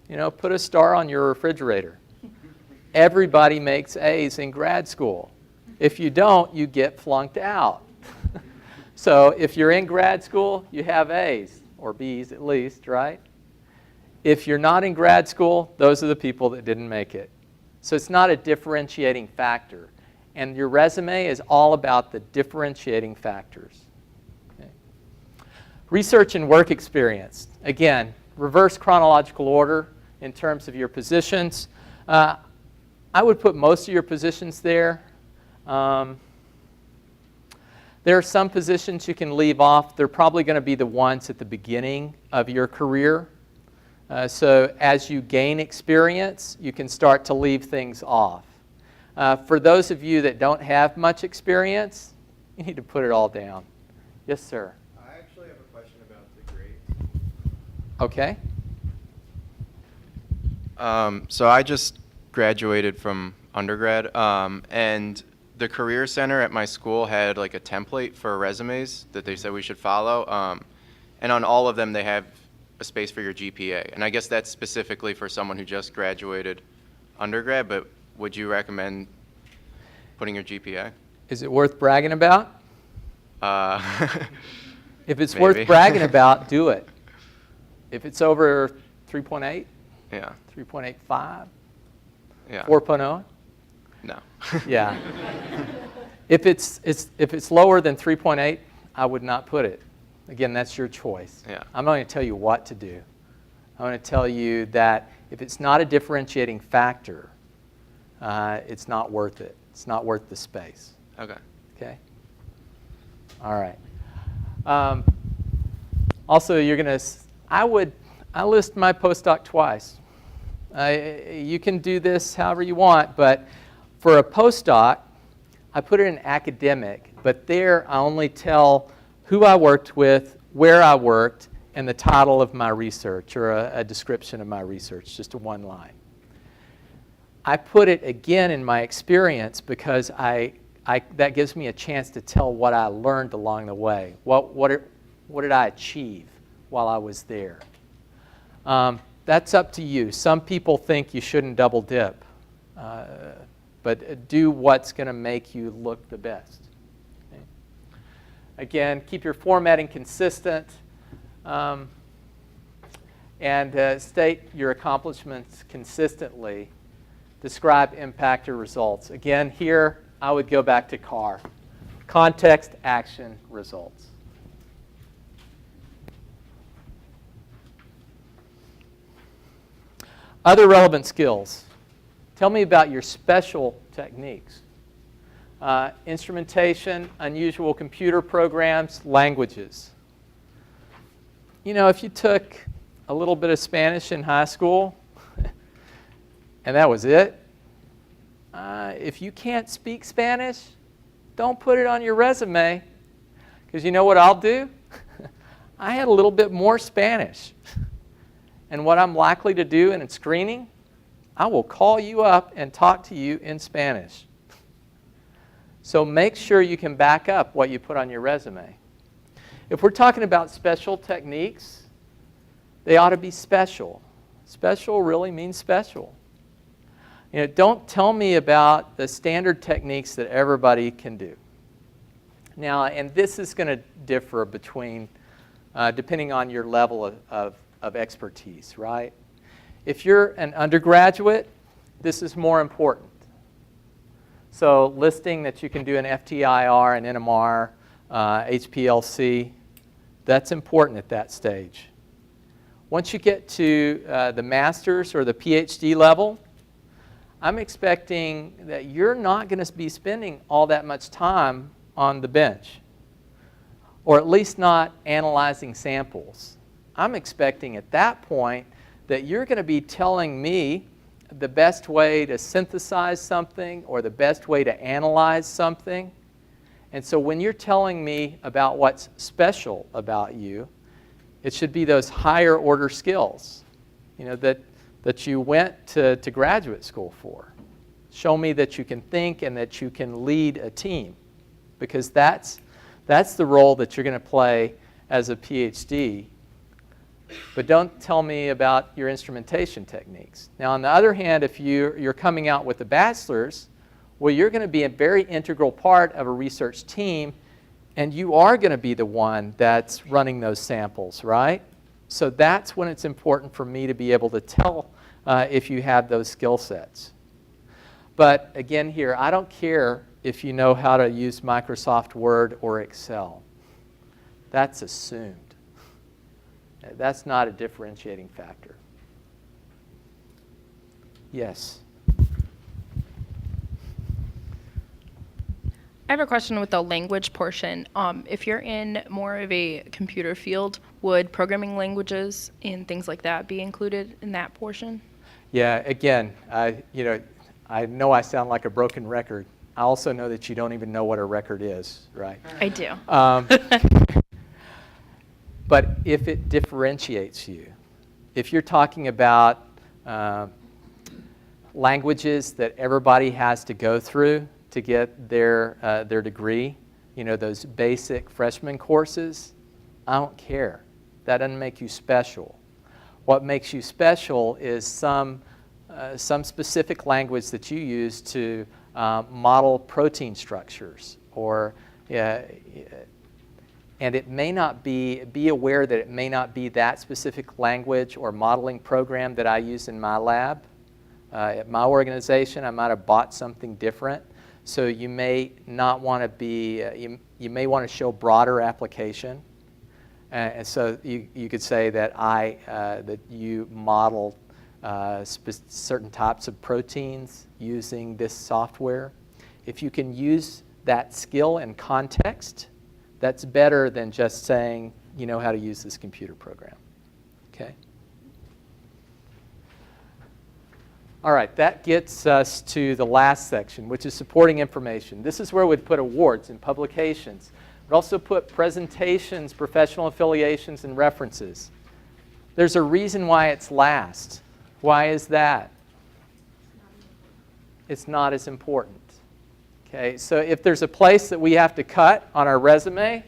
You know, put a star on your refrigerator. Everybody makes A's in grad school. If you don't, you get flunked out. So if you're in grad school, you have A's, or B's at least, right? If you're not in grad school, those are the people that didn't make it. So it's not a differentiating factor. And your resume is all about the differentiating factors. Okay. Research and work experience. Again, reverse chronological order in terms of your positions. I would put most of your positions there. There are some positions you can leave off. They're probably going to be the ones at the beginning of your career. So as you gain experience, you can start to leave things off. For those of you that don't have much experience, you need to put it all down. Yes, sir. I actually have a question about the grades. Okay. So I just graduated from undergrad, and the Career Center at my school had like a template for resumes that they said we should follow, and on all of them they have a space for your GPA. And I guess that's specifically for someone who just graduated undergrad, but would you recommend putting your GPA? Is it worth bragging about? If it's worth Maybe. bragging about, do it. If it's over 3.8, Yeah. 3.85, Yeah. 4.0, No. yeah. If it's lower than 3.8, I would not put it. Again, that's your choice. Yeah. I'm not going to tell you what to do. I'm going to tell you that if it's not a differentiating factor, it's not worth it. It's not worth the space. Okay. Okay? All right. Also, you're going to, I list my postdoc twice. You can do this however you want, but for a postdoc, I put it in academic, but there I only tell who I worked with, where I worked, and the title of my research, or a description of my research, just a one line. I put it again in my experience because that gives me a chance to tell what I learned along the way. What did I achieve while I was there? That's up to you. Some people think you shouldn't double dip, but do what's going to make you look the best. Okay? Again, keep your formatting consistent, and state your accomplishments consistently. Describe impact or results. Again, here I would go back to CAR. Context, action, results. Other relevant skills. Tell me about your special techniques. Instrumentation, unusual computer programs, languages. You know, if you took a little bit of Spanish in high school, and that was it, if you can't speak Spanish, don't put it on your resume, because you know what I'll do? I had a little bit more Spanish. And what I'm likely to do in a screening, I will call you up and talk to you in Spanish. So make sure you can back up what you put on your resume. If we're talking about special techniques, they ought to be special. Special really means special. You know, don't tell me about the standard techniques that everybody can do. Now, and this is going to differ between, depending on your level of expertise, right? If you're an undergraduate, this is more important. So listing that you can do an FTIR, an NMR, HPLC, That's important at that stage. Once you get to the master's or the PhD level, I'm expecting that you're not going to be spending all that much time on the bench, or at least not analyzing samples. I'm expecting at that point that you're going to be telling me the best way to synthesize something or the best way to analyze something. And so when you're telling me about what's special about you, it should be those higher order skills, that you went to graduate school for. Show me that you can think and that you can lead a team, because that's the role that you're going to play as a PhD. But don't tell me about your instrumentation techniques. Now, on the other hand, if you're coming out with a bachelor's, well, you're going to be a very integral part of a research team, and you are going to be the one that's running those samples, right? So that's when it's important for me to be able to tell if you have those skill sets. But again here, I don't care if you know how to use Microsoft Word or Excel. That's assumed. That's not a differentiating factor. Yes? I have a question with the language portion. If you're in more of a computer field, would programming languages and things like that be included in that portion? Yeah, again, I know I sound like a broken record. I also know that you don't even know what a record is, right? I do. But if it differentiates you, if you're talking about languages that everybody has to go through to get their degree, those basic freshman courses, I don't care. That doesn't make you special. What makes you special is some specific language that you use to model protein structures, or and it may not be aware that it may not be that specific language or modeling program that I use in my lab. At my organization, I might have bought something different. So you may not want to be, you may want to show broader application. And so you could say that that you model certain types of proteins using this software. If you can use that skill in context, that's better than just saying you know how to use this computer program. Okay? All right, that gets us to the last section, which is supporting information. This is where we'd put awards and publications. We'd also put presentations, professional affiliations, and references. There's a reason why it's last. Why is that? It's not as important. Okay, so if there's a place that we have to cut on our resume,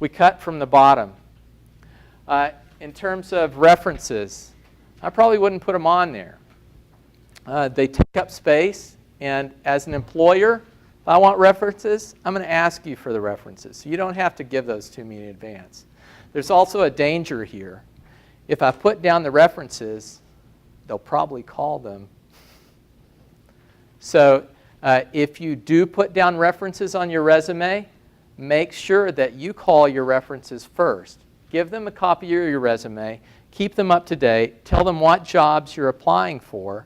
we cut from the bottom. In terms of references, I probably wouldn't put them on there. They take up space, and as an employer, if I want references, I'm going to ask you for the references. So you don't have to give those to me in advance. There's also a danger here. If I put down the references, they'll probably call them. So if you do put down references on your resume, make sure that you call your references first. Give them a copy of your resume, keep them up to date, tell them what jobs you're applying for,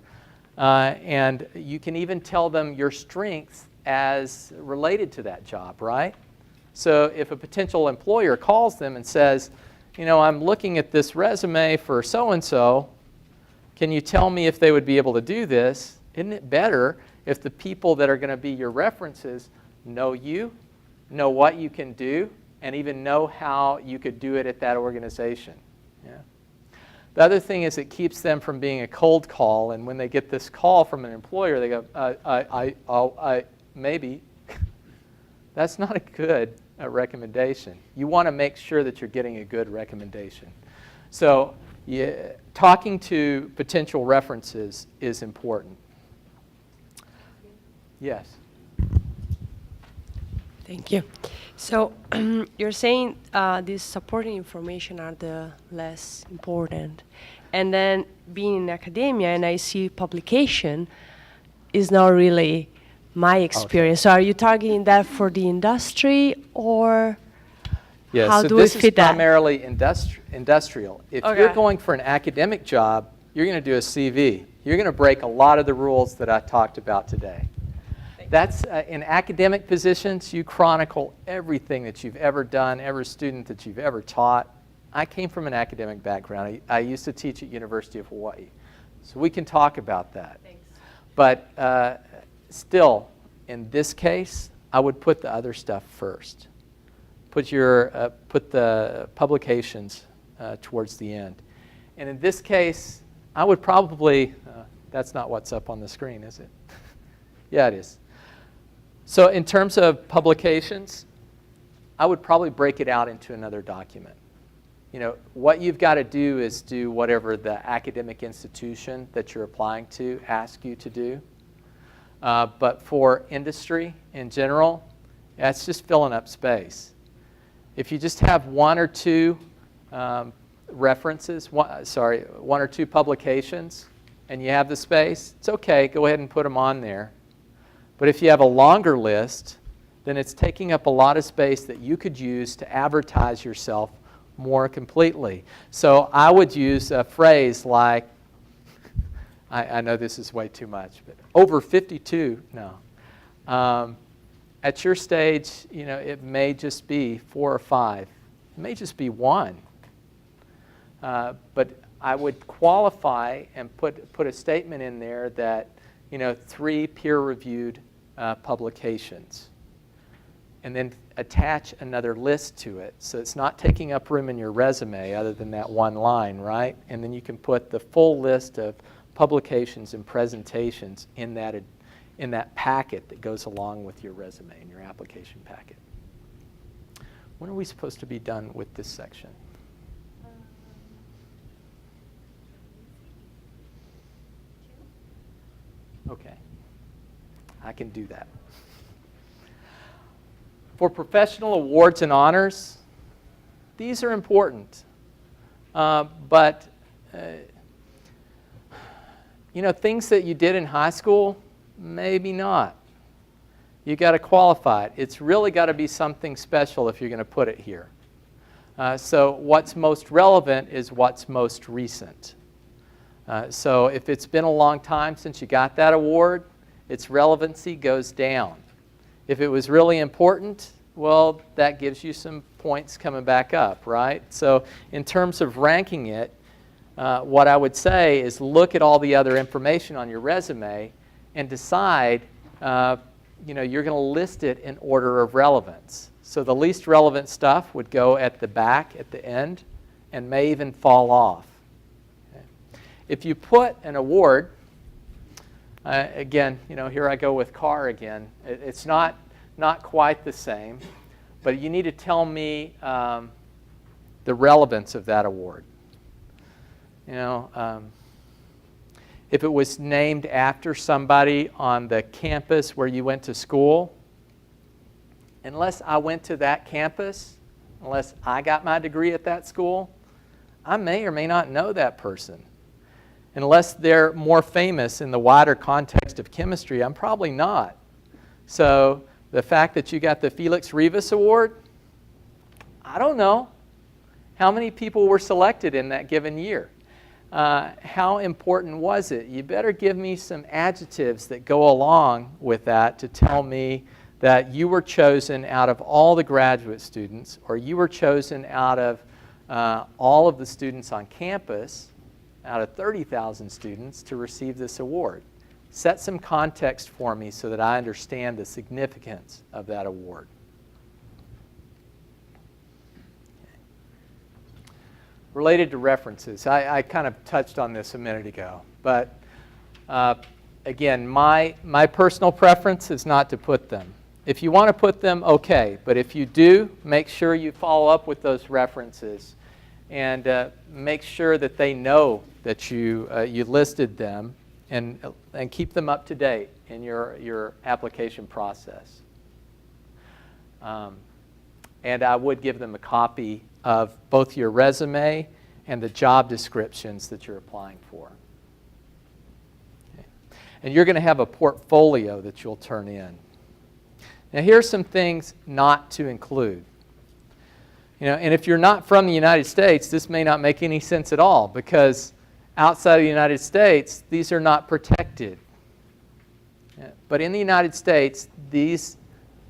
and you can even tell them your strengths as related to that job, right? So if a potential employer calls them and says, I'm looking at this resume for so-and-so, can you tell me if they would be able to do this? Isn't it better if the people that are going to be your references know you, know what you can do, and even know how you could do it at that organization? Yeah. The other thing is it keeps them from being a cold call, and when they get this call from an employer, they go, maybe. That's not a good recommendation. You want to make sure that you're getting a good recommendation. So talking to potential references is important. Yes? Thank you. So you're saying these supporting information are the less important. And then being in academia and I see publication is not really my experience. So are you targeting that for the industry or? Yeah, How so do we this is fit that? primarily industrial. If you're Okay. going for an academic job, you're going to do a CV. You're going to break a lot of the rules that I talked about today. That's in academic positions, you chronicle everything that you've ever done, every student that you've ever taught. I came from an academic background. I used to teach at University of Hawaii. So we can talk about that. Thanks. But still, in this case, I would put the other stuff first. Put the publications towards the end. And in this case, I would probably, that's not what's up on the screen, is it? Yeah, it is. So in terms of publications, I would probably break it out into another document. You know, what you've got to do is do whatever the academic institution that you're applying to asks you to do. But for industry in general, that's just filling up space. If you just have one or two references, one or two publications, and you have the space, it's okay, go ahead and put them on there. But if you have a longer list, then it's taking up a lot of space that you could use to advertise yourself more completely. So I would use a phrase like, I know this is way too much, but over 52, no. At your stage, you know, it may just be 4 or 5. It may just be 1. But I would qualify and put a statement in there that, you know, 3 peer-reviewed publications. And then attach another list to it. So it's not taking up room in your resume other than that one line, right? And then you can put the full list of publications and presentations in that packet that goes along with your resume and your application packet. When are we supposed to be done with this section? Okay, I can do that. For professional awards and honors, these are important. But you know, things that you did in high school, maybe not. You got to qualify it. It's really got to be something special if you're going to put it here. So what's most relevant is what's most recent. So if it's been a long time since you got that award, its relevancy goes down. If it was really important, well, that gives you some points coming back up, right? So in terms of ranking it, what I would say is look at all the other information on your resume and decide, you know, you're going to list it in order of relevance. So the least relevant stuff would go at the back, at the end, and may even fall off. Okay. If you put an award, again, you know, here I go with car again. It's not quite the same, but you need to tell me the relevance of that award. You know, if it was named after somebody on the campus where you went to school, unless I went to that campus, unless I got my degree at that school, I may or may not know that person. Unless they're more famous in the wider context of chemistry, I'm probably not. So the fact that you got the Felix Rivas Award, I don't know how many people were selected in that given year. How important was it? You better give me some adjectives that go along with that to tell me that you were chosen out of all the graduate students, or you were chosen out of all of the students on campus, out of 30,000 students, to receive this award. Set some context for me so that I understand the significance of that award. Related to references, I kind of touched on this a minute ago, but again, my personal preference is not to put them. If you want to put them, okay, but if you do, make sure you follow up with those references and make sure that they know that you listed them, and keep them up to date in your application process. And I would give them a copy of both your resume and the job descriptions that you're applying for. Okay. And you're going to have a portfolio that you'll turn in. Now here's some things not to include. And if you're not from the United States, this may not make any sense at all, because outside of the United States, these are not protected. But in the United States, these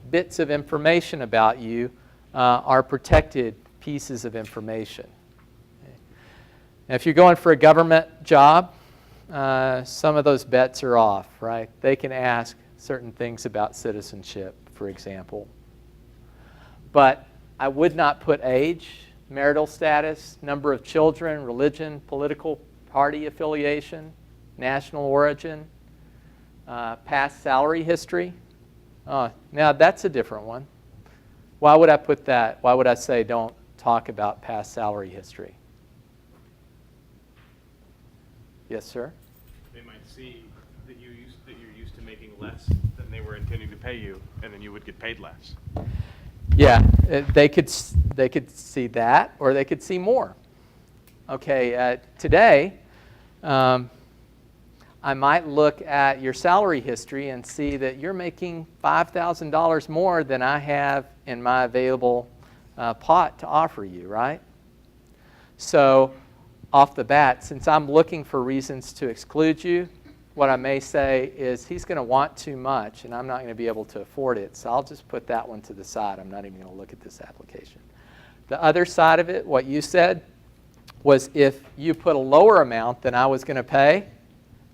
bits of information about you are protected pieces of information. Now, if you're going for a government job, some of those bets are off, right? They can ask certain things about citizenship, for example. But I would not put age, marital status, number of children, religion, political party affiliation, national origin, past salary history. Now that's a different one. Why would I put that? Why would I say don't talk about past salary history? Yes, sir? They might see that you're used to making less than they were intending to pay you, and then you would get paid less. Yeah, they could see that, or they could see more. Okay, today, I might look at your salary history and see that you're making $5,000 more than I have in my available pot to offer you, right? So, off the bat, since I'm looking for reasons to exclude you, what I may say is he's going to want too much and I'm not going to be able to afford it, so I'll just put that one to the side. I'm not even going to look at this application. The other side of it, what you said, was if you put a lower amount than I was going to pay,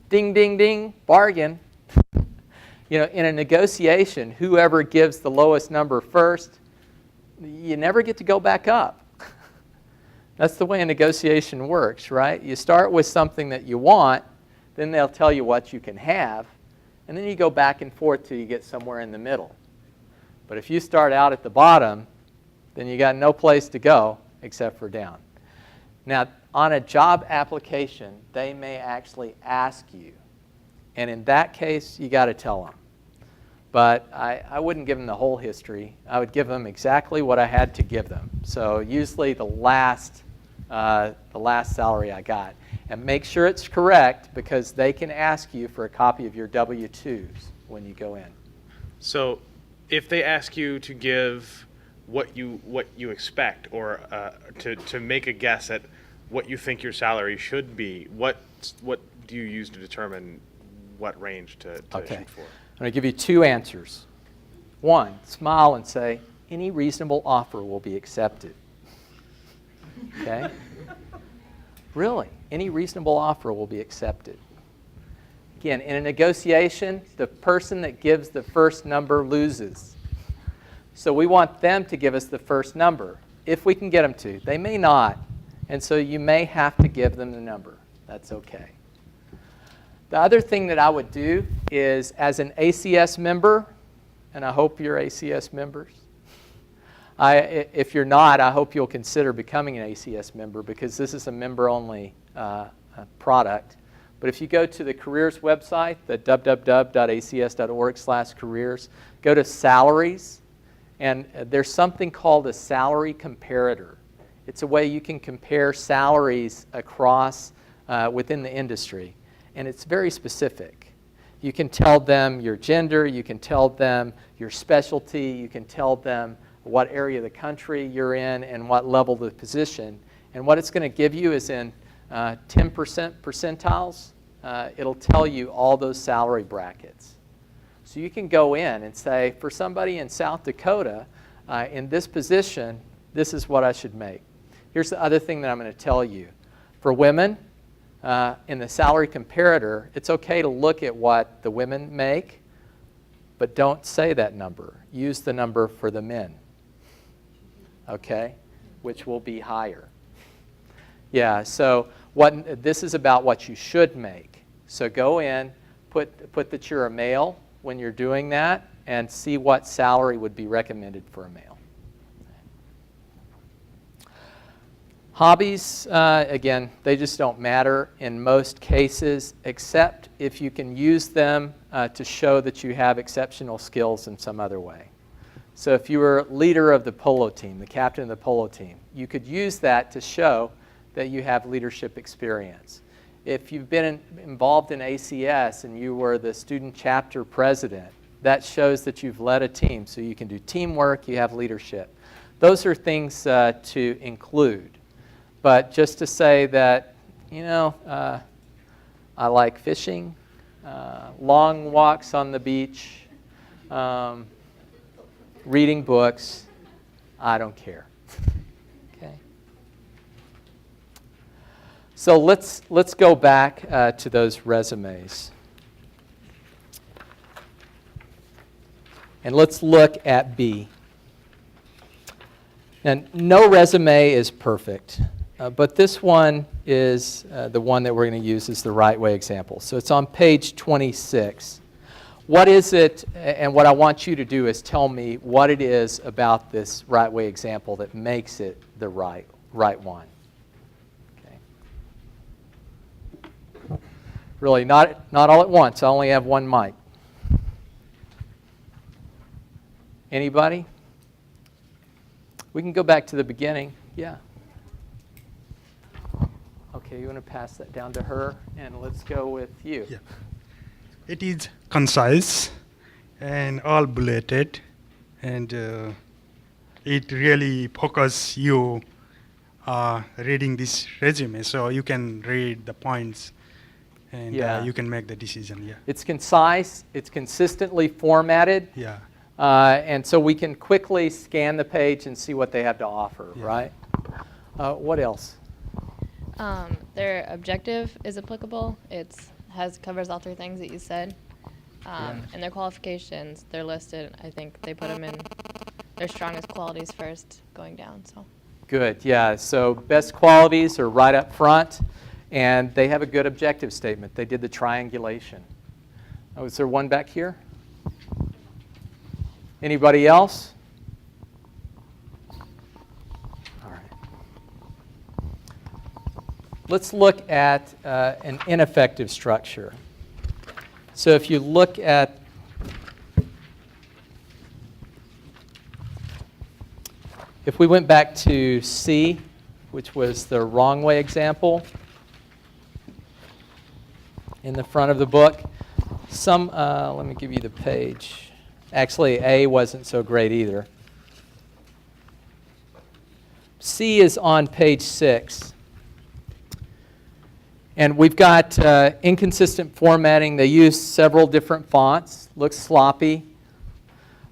ding, ding, ding, bargain. In a negotiation, whoever gives the lowest number first, you never get to go back up. That's the way a negotiation works, right? You start with something that you want, then they'll tell you what you can have, and then you go back and forth till you get somewhere in the middle. But if you start out at the bottom, then you got no place to go except for down. Now, on a job application, they may actually ask you, and in that case, you got to tell them. But I wouldn't give them the whole history. I would give them exactly what I had to give them. So usually the last salary I got. And make sure it's correct, because they can ask you for a copy of your W-2s when you go in. So if they ask you to give what you expect, or to make a guess at what you think your salary should be, what do you use to determine what range to shoot for? I'm going to give you two answers. One, smile and say, any reasonable offer will be accepted. Okay? Really, any reasonable offer will be accepted. Again, in a negotiation, the person that gives the first number loses. So we want them to give us the first number, if we can get them to. They may not, and so you may have to give them the number. That's okay. The other thing that I would do is, as an ACS member, and I hope you're ACS members, if you're not, I hope you'll consider becoming an ACS member, because this is a member-only product. But if you go to the careers website, the www.acs.org/careers, go to salaries, and there's something called a salary comparator. It's a way you can compare salaries across within the industry, and it's very specific. You can tell them your gender, you can tell them your specialty, you can tell them what area of the country you're in and what level of the position. And what it's going to give you is in 10% percentiles. It'll tell you all those salary brackets. So you can go in and say, for somebody in South Dakota, in this position, this is what I should make. Here's the other thing that I'm going to tell you. For women, in the salary comparator, it's okay to look at what the women make, but don't say that number. Use the number for the men. Okay, which will be higher. Yeah, so this is about what you should make. So go in, put that you're a male when you're doing that, and see what salary would be recommended for a male. Hobbies, again, they just don't matter in most cases, except if you can use them to show that you have exceptional skills in some other way. So if you were leader of the polo team, the captain of the polo team, you could use that to show that you have leadership experience. If you've been involved in ACS and you were the student chapter president, that shows that you've led a team. So you can do teamwork, you have leadership. Those are things to include. But just to say that, you know, I like fishing, long walks on the beach, reading books, I don't care. Okay. So let's go back to those resumes. And let's look at B. And no resume is perfect, but this one is the one that we're going to use as the right way example. So it's on page 26. What is it, and what I want you to do is tell me what it is about this right way example that makes it the right one. Okay. Really, not all at once. I only have one mic. Anybody? We can go back to the beginning. Yeah. Okay, you want to pass that down to her, and let's go with you. Yeah. It is concise and all bulleted, and it really focuses you reading this resume, so you can read the points and you can make the decision. Yeah. It's concise. It's consistently formatted. Yeah. And so we can quickly scan the page and see what they have to offer, right? What else? Their objective is applicable. Covers all three things that you said. And their qualifications, they're listed. I think they put them in their strongest qualities first, going down. So. Good, yeah. So best qualities are right up front, and they have a good objective statement. They did the triangulation. Oh, is there one back here? Anybody else? All right. Let's look at an ineffective structure. So if you look at if we went back to C, which was the wrong way example in the front of the book, let me give you the page. Actually, A wasn't so great either. C is on page 6. And we've got inconsistent formatting. They use several different fonts. Looks sloppy.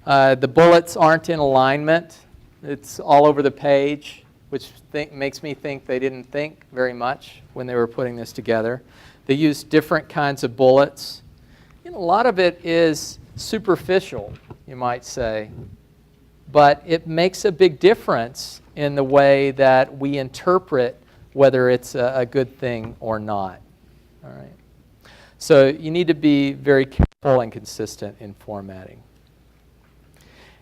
The bullets aren't in alignment. It's all over the page, which makes me think they didn't think very much when they were putting this together. They use different kinds of bullets. And a lot of it is superficial, you might say, but it makes a big difference in the way that we interpret whether it's a good thing or not. All right. So you need to be very careful and consistent in formatting.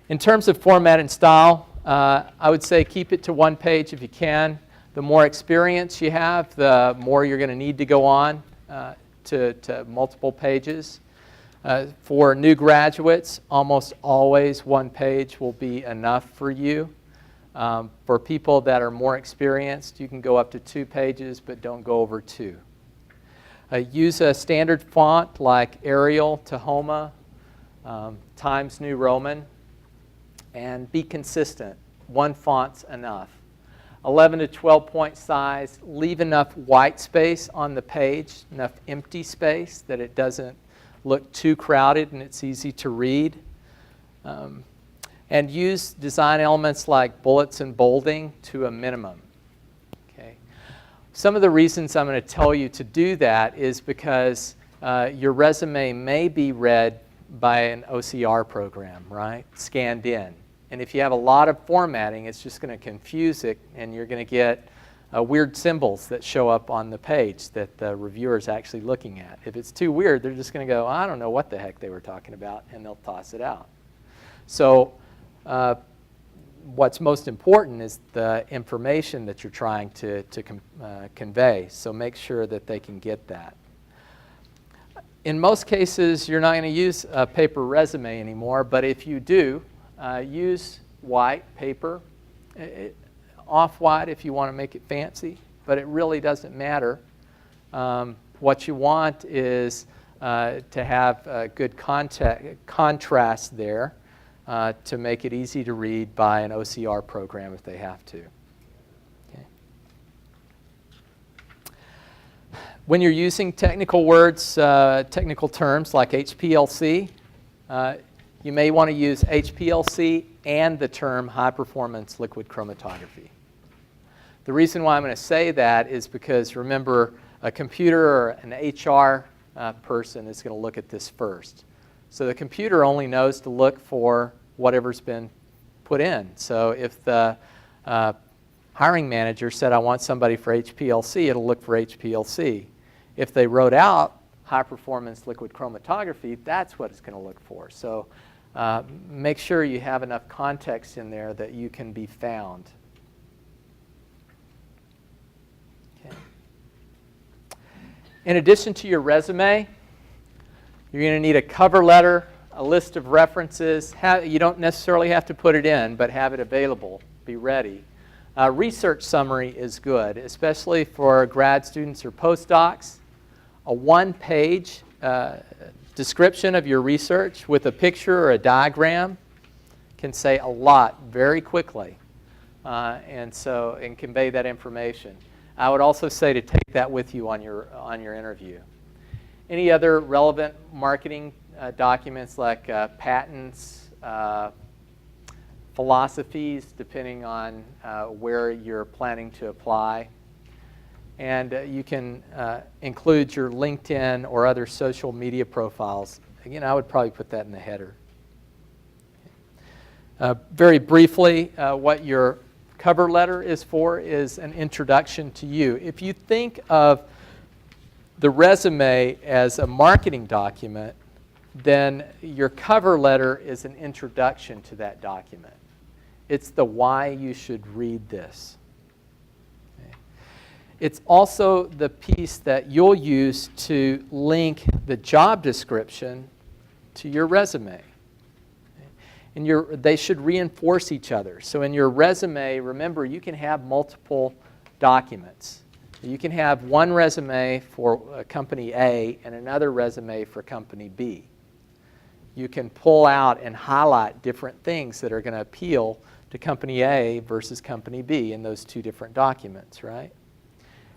In terms of format and style, I would say keep it to one page if you can. The more experience you have, the more you're going to need to go on to multiple pages. For new graduates, almost always one page will be enough for you. For people that are more experienced, you can go up to 2 pages, but don't go over 2. Use a standard font like Arial, Tahoma, Times New Roman, and be consistent. One font's enough. 11 to 12 point size. Leave enough white space on the page, enough empty space that it doesn't look too crowded and it's easy to read. And use design elements like bullets and bolding to a minimum. Okay. Some of the reasons I'm going to tell you to do that is because your resume may be read by an OCR program, right? Scanned in. And if you have a lot of formatting, it's just going to confuse it, and you're going to get weird symbols that show up on the page that the reviewer is actually looking at. If it's too weird, they're just going to go, I don't know what the heck they were talking about, and they'll toss it out. So what's most important is the information that you're trying to convey. So make sure that they can get that. In most cases, you're not going to use a paper resume anymore, but if you do, use white paper, off-white if you want to make it fancy, but it really doesn't matter. What you want is to have good contrast there. to make it easy to read by an OCR program if they have to. Okay. When you're using technical words, technical terms like HPLC, you may want to use HPLC and the term high-performance liquid chromatography. The reason why I'm going to say that is because, remember, a computer or an HR person is going to look at this first. So the computer only knows to look for whatever's been put in. So if the hiring manager said, I want somebody for HPLC, it'll look for HPLC. If they wrote out high-performance liquid chromatography, that's what it's going to look for. So make sure you have enough context in there that you can be found. Okay. In addition to your resume, you're going to need a cover letter, a list of references. You don't necessarily have to put it in, but have it available. Be ready. Research summary is good, especially for grad students or postdocs. A one-page description of your research with a picture or a diagram can say a lot very quickly and convey that information. I would also say to take that with you on your interview. Any other relevant marketing documents like patents, philosophies, depending on where you're planning to apply. And you can include your LinkedIn or other social media profiles. Again, I would probably put that in the header. Very briefly, what your cover letter is for is an introduction to you. If you think of the resume as a marketing document, then your cover letter is an introduction to that document. It's the why you should read this. Okay. It's also the piece that you'll use to link the job description to your resume. And they should reinforce each other. So in your resume, remember, you can have multiple documents. You can have one resume for company A and another resume for company B. You can pull out and highlight different things that are going to appeal to company A versus company B in those two different documents, right?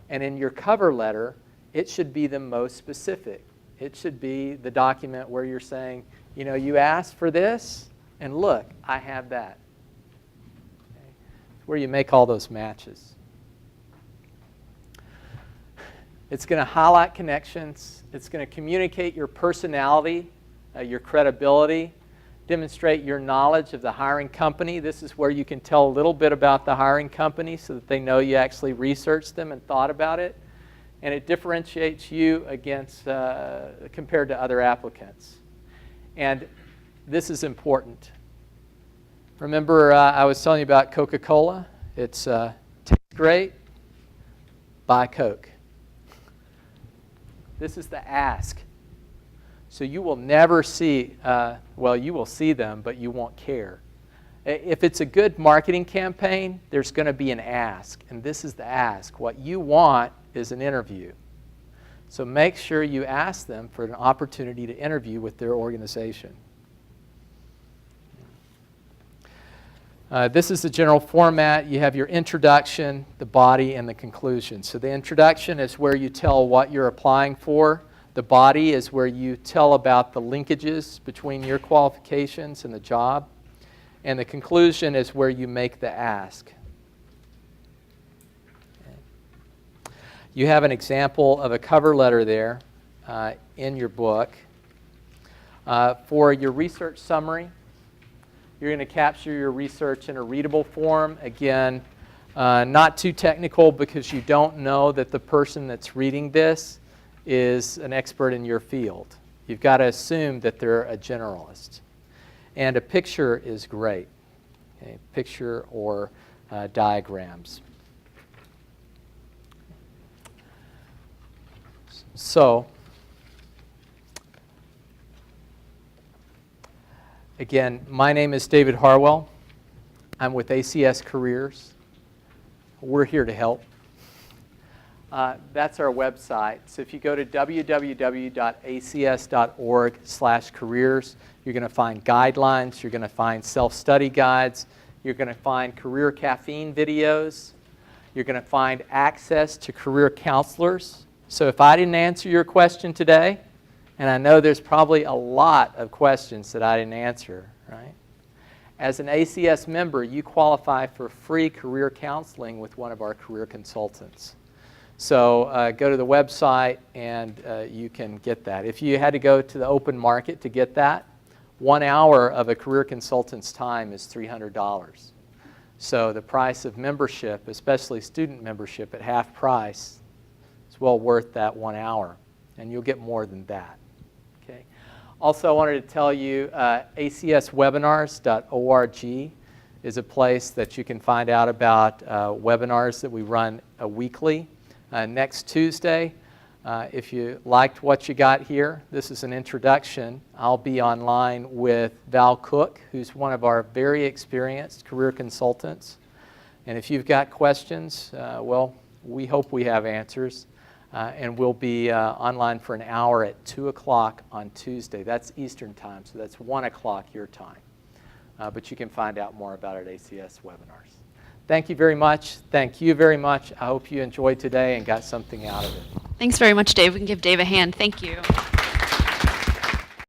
And in your cover letter, it should be the most specific. It should be the document where you're saying, you know, you asked for this, and look, I have that. Okay. It's where you make all those matches. It's going to highlight connections. It's going to communicate your personality, your credibility, demonstrate your knowledge of the hiring company. This is where you can tell a little bit about the hiring company so that they know you actually researched them and thought about it. And it differentiates you against compared to other applicants. And this is important. Remember, I was telling you about Coca-Cola. It's tastes great, buy Coke. This is the ask. So you will never see, well, you will see them, but you won't care. If it's a good marketing campaign, there's going to be an ask, and this is the ask. What you want is an interview. So make sure you ask them for an opportunity to interview with their organization. This is the general format. You have your introduction, the body, and the conclusion. So the introduction is where you tell what you're applying for. The body is where you tell about the linkages between your qualifications and the job. And the conclusion is where you make the ask. Okay. You have an example of a cover letter there in your book. For your research summary, you're going to capture your research in a readable form. Again, not too technical because you don't know that the person that's reading this is an expert in your field. You've got to assume that they're a generalist. And a picture is great. Okay, picture or diagrams. So, again, my name is David Harwell. I'm with ACS Careers. We're here to help. That's our website. So if you go to www.acs.org/careers, you're going to find guidelines, you're going to find self-study guides, you're going to find career caffeine videos, you're going to find access to career counselors. So if I didn't answer your question today, and I know there's probably a lot of questions that I didn't answer, right? As an ACS member, you qualify for free career counseling with one of our career consultants. So go to the website and you can get that. If you had to go to the open market to get that, 1 hour of a career consultant's time is $300. So the price of membership, especially student membership at half price, is well worth that 1 hour. And you'll get more than that. Okay. Also, I wanted to tell you acswebinars.org is a place that you can find out about webinars that we run weekly. Next Tuesday, if you liked what you got here, this is an introduction. I'll be online with Val Cook, who's one of our very experienced career consultants. And if you've got questions, well, we hope we have answers. And we'll be online for an hour at 2 o'clock on Tuesday. That's Eastern time, so that's 1 o'clock your time. But you can find out more about it at ACS Webinars. Thank you very much. Thank you very much. I hope you enjoyed today and got something out of it. Thanks very much, Dave. We can give Dave a hand. Thank you.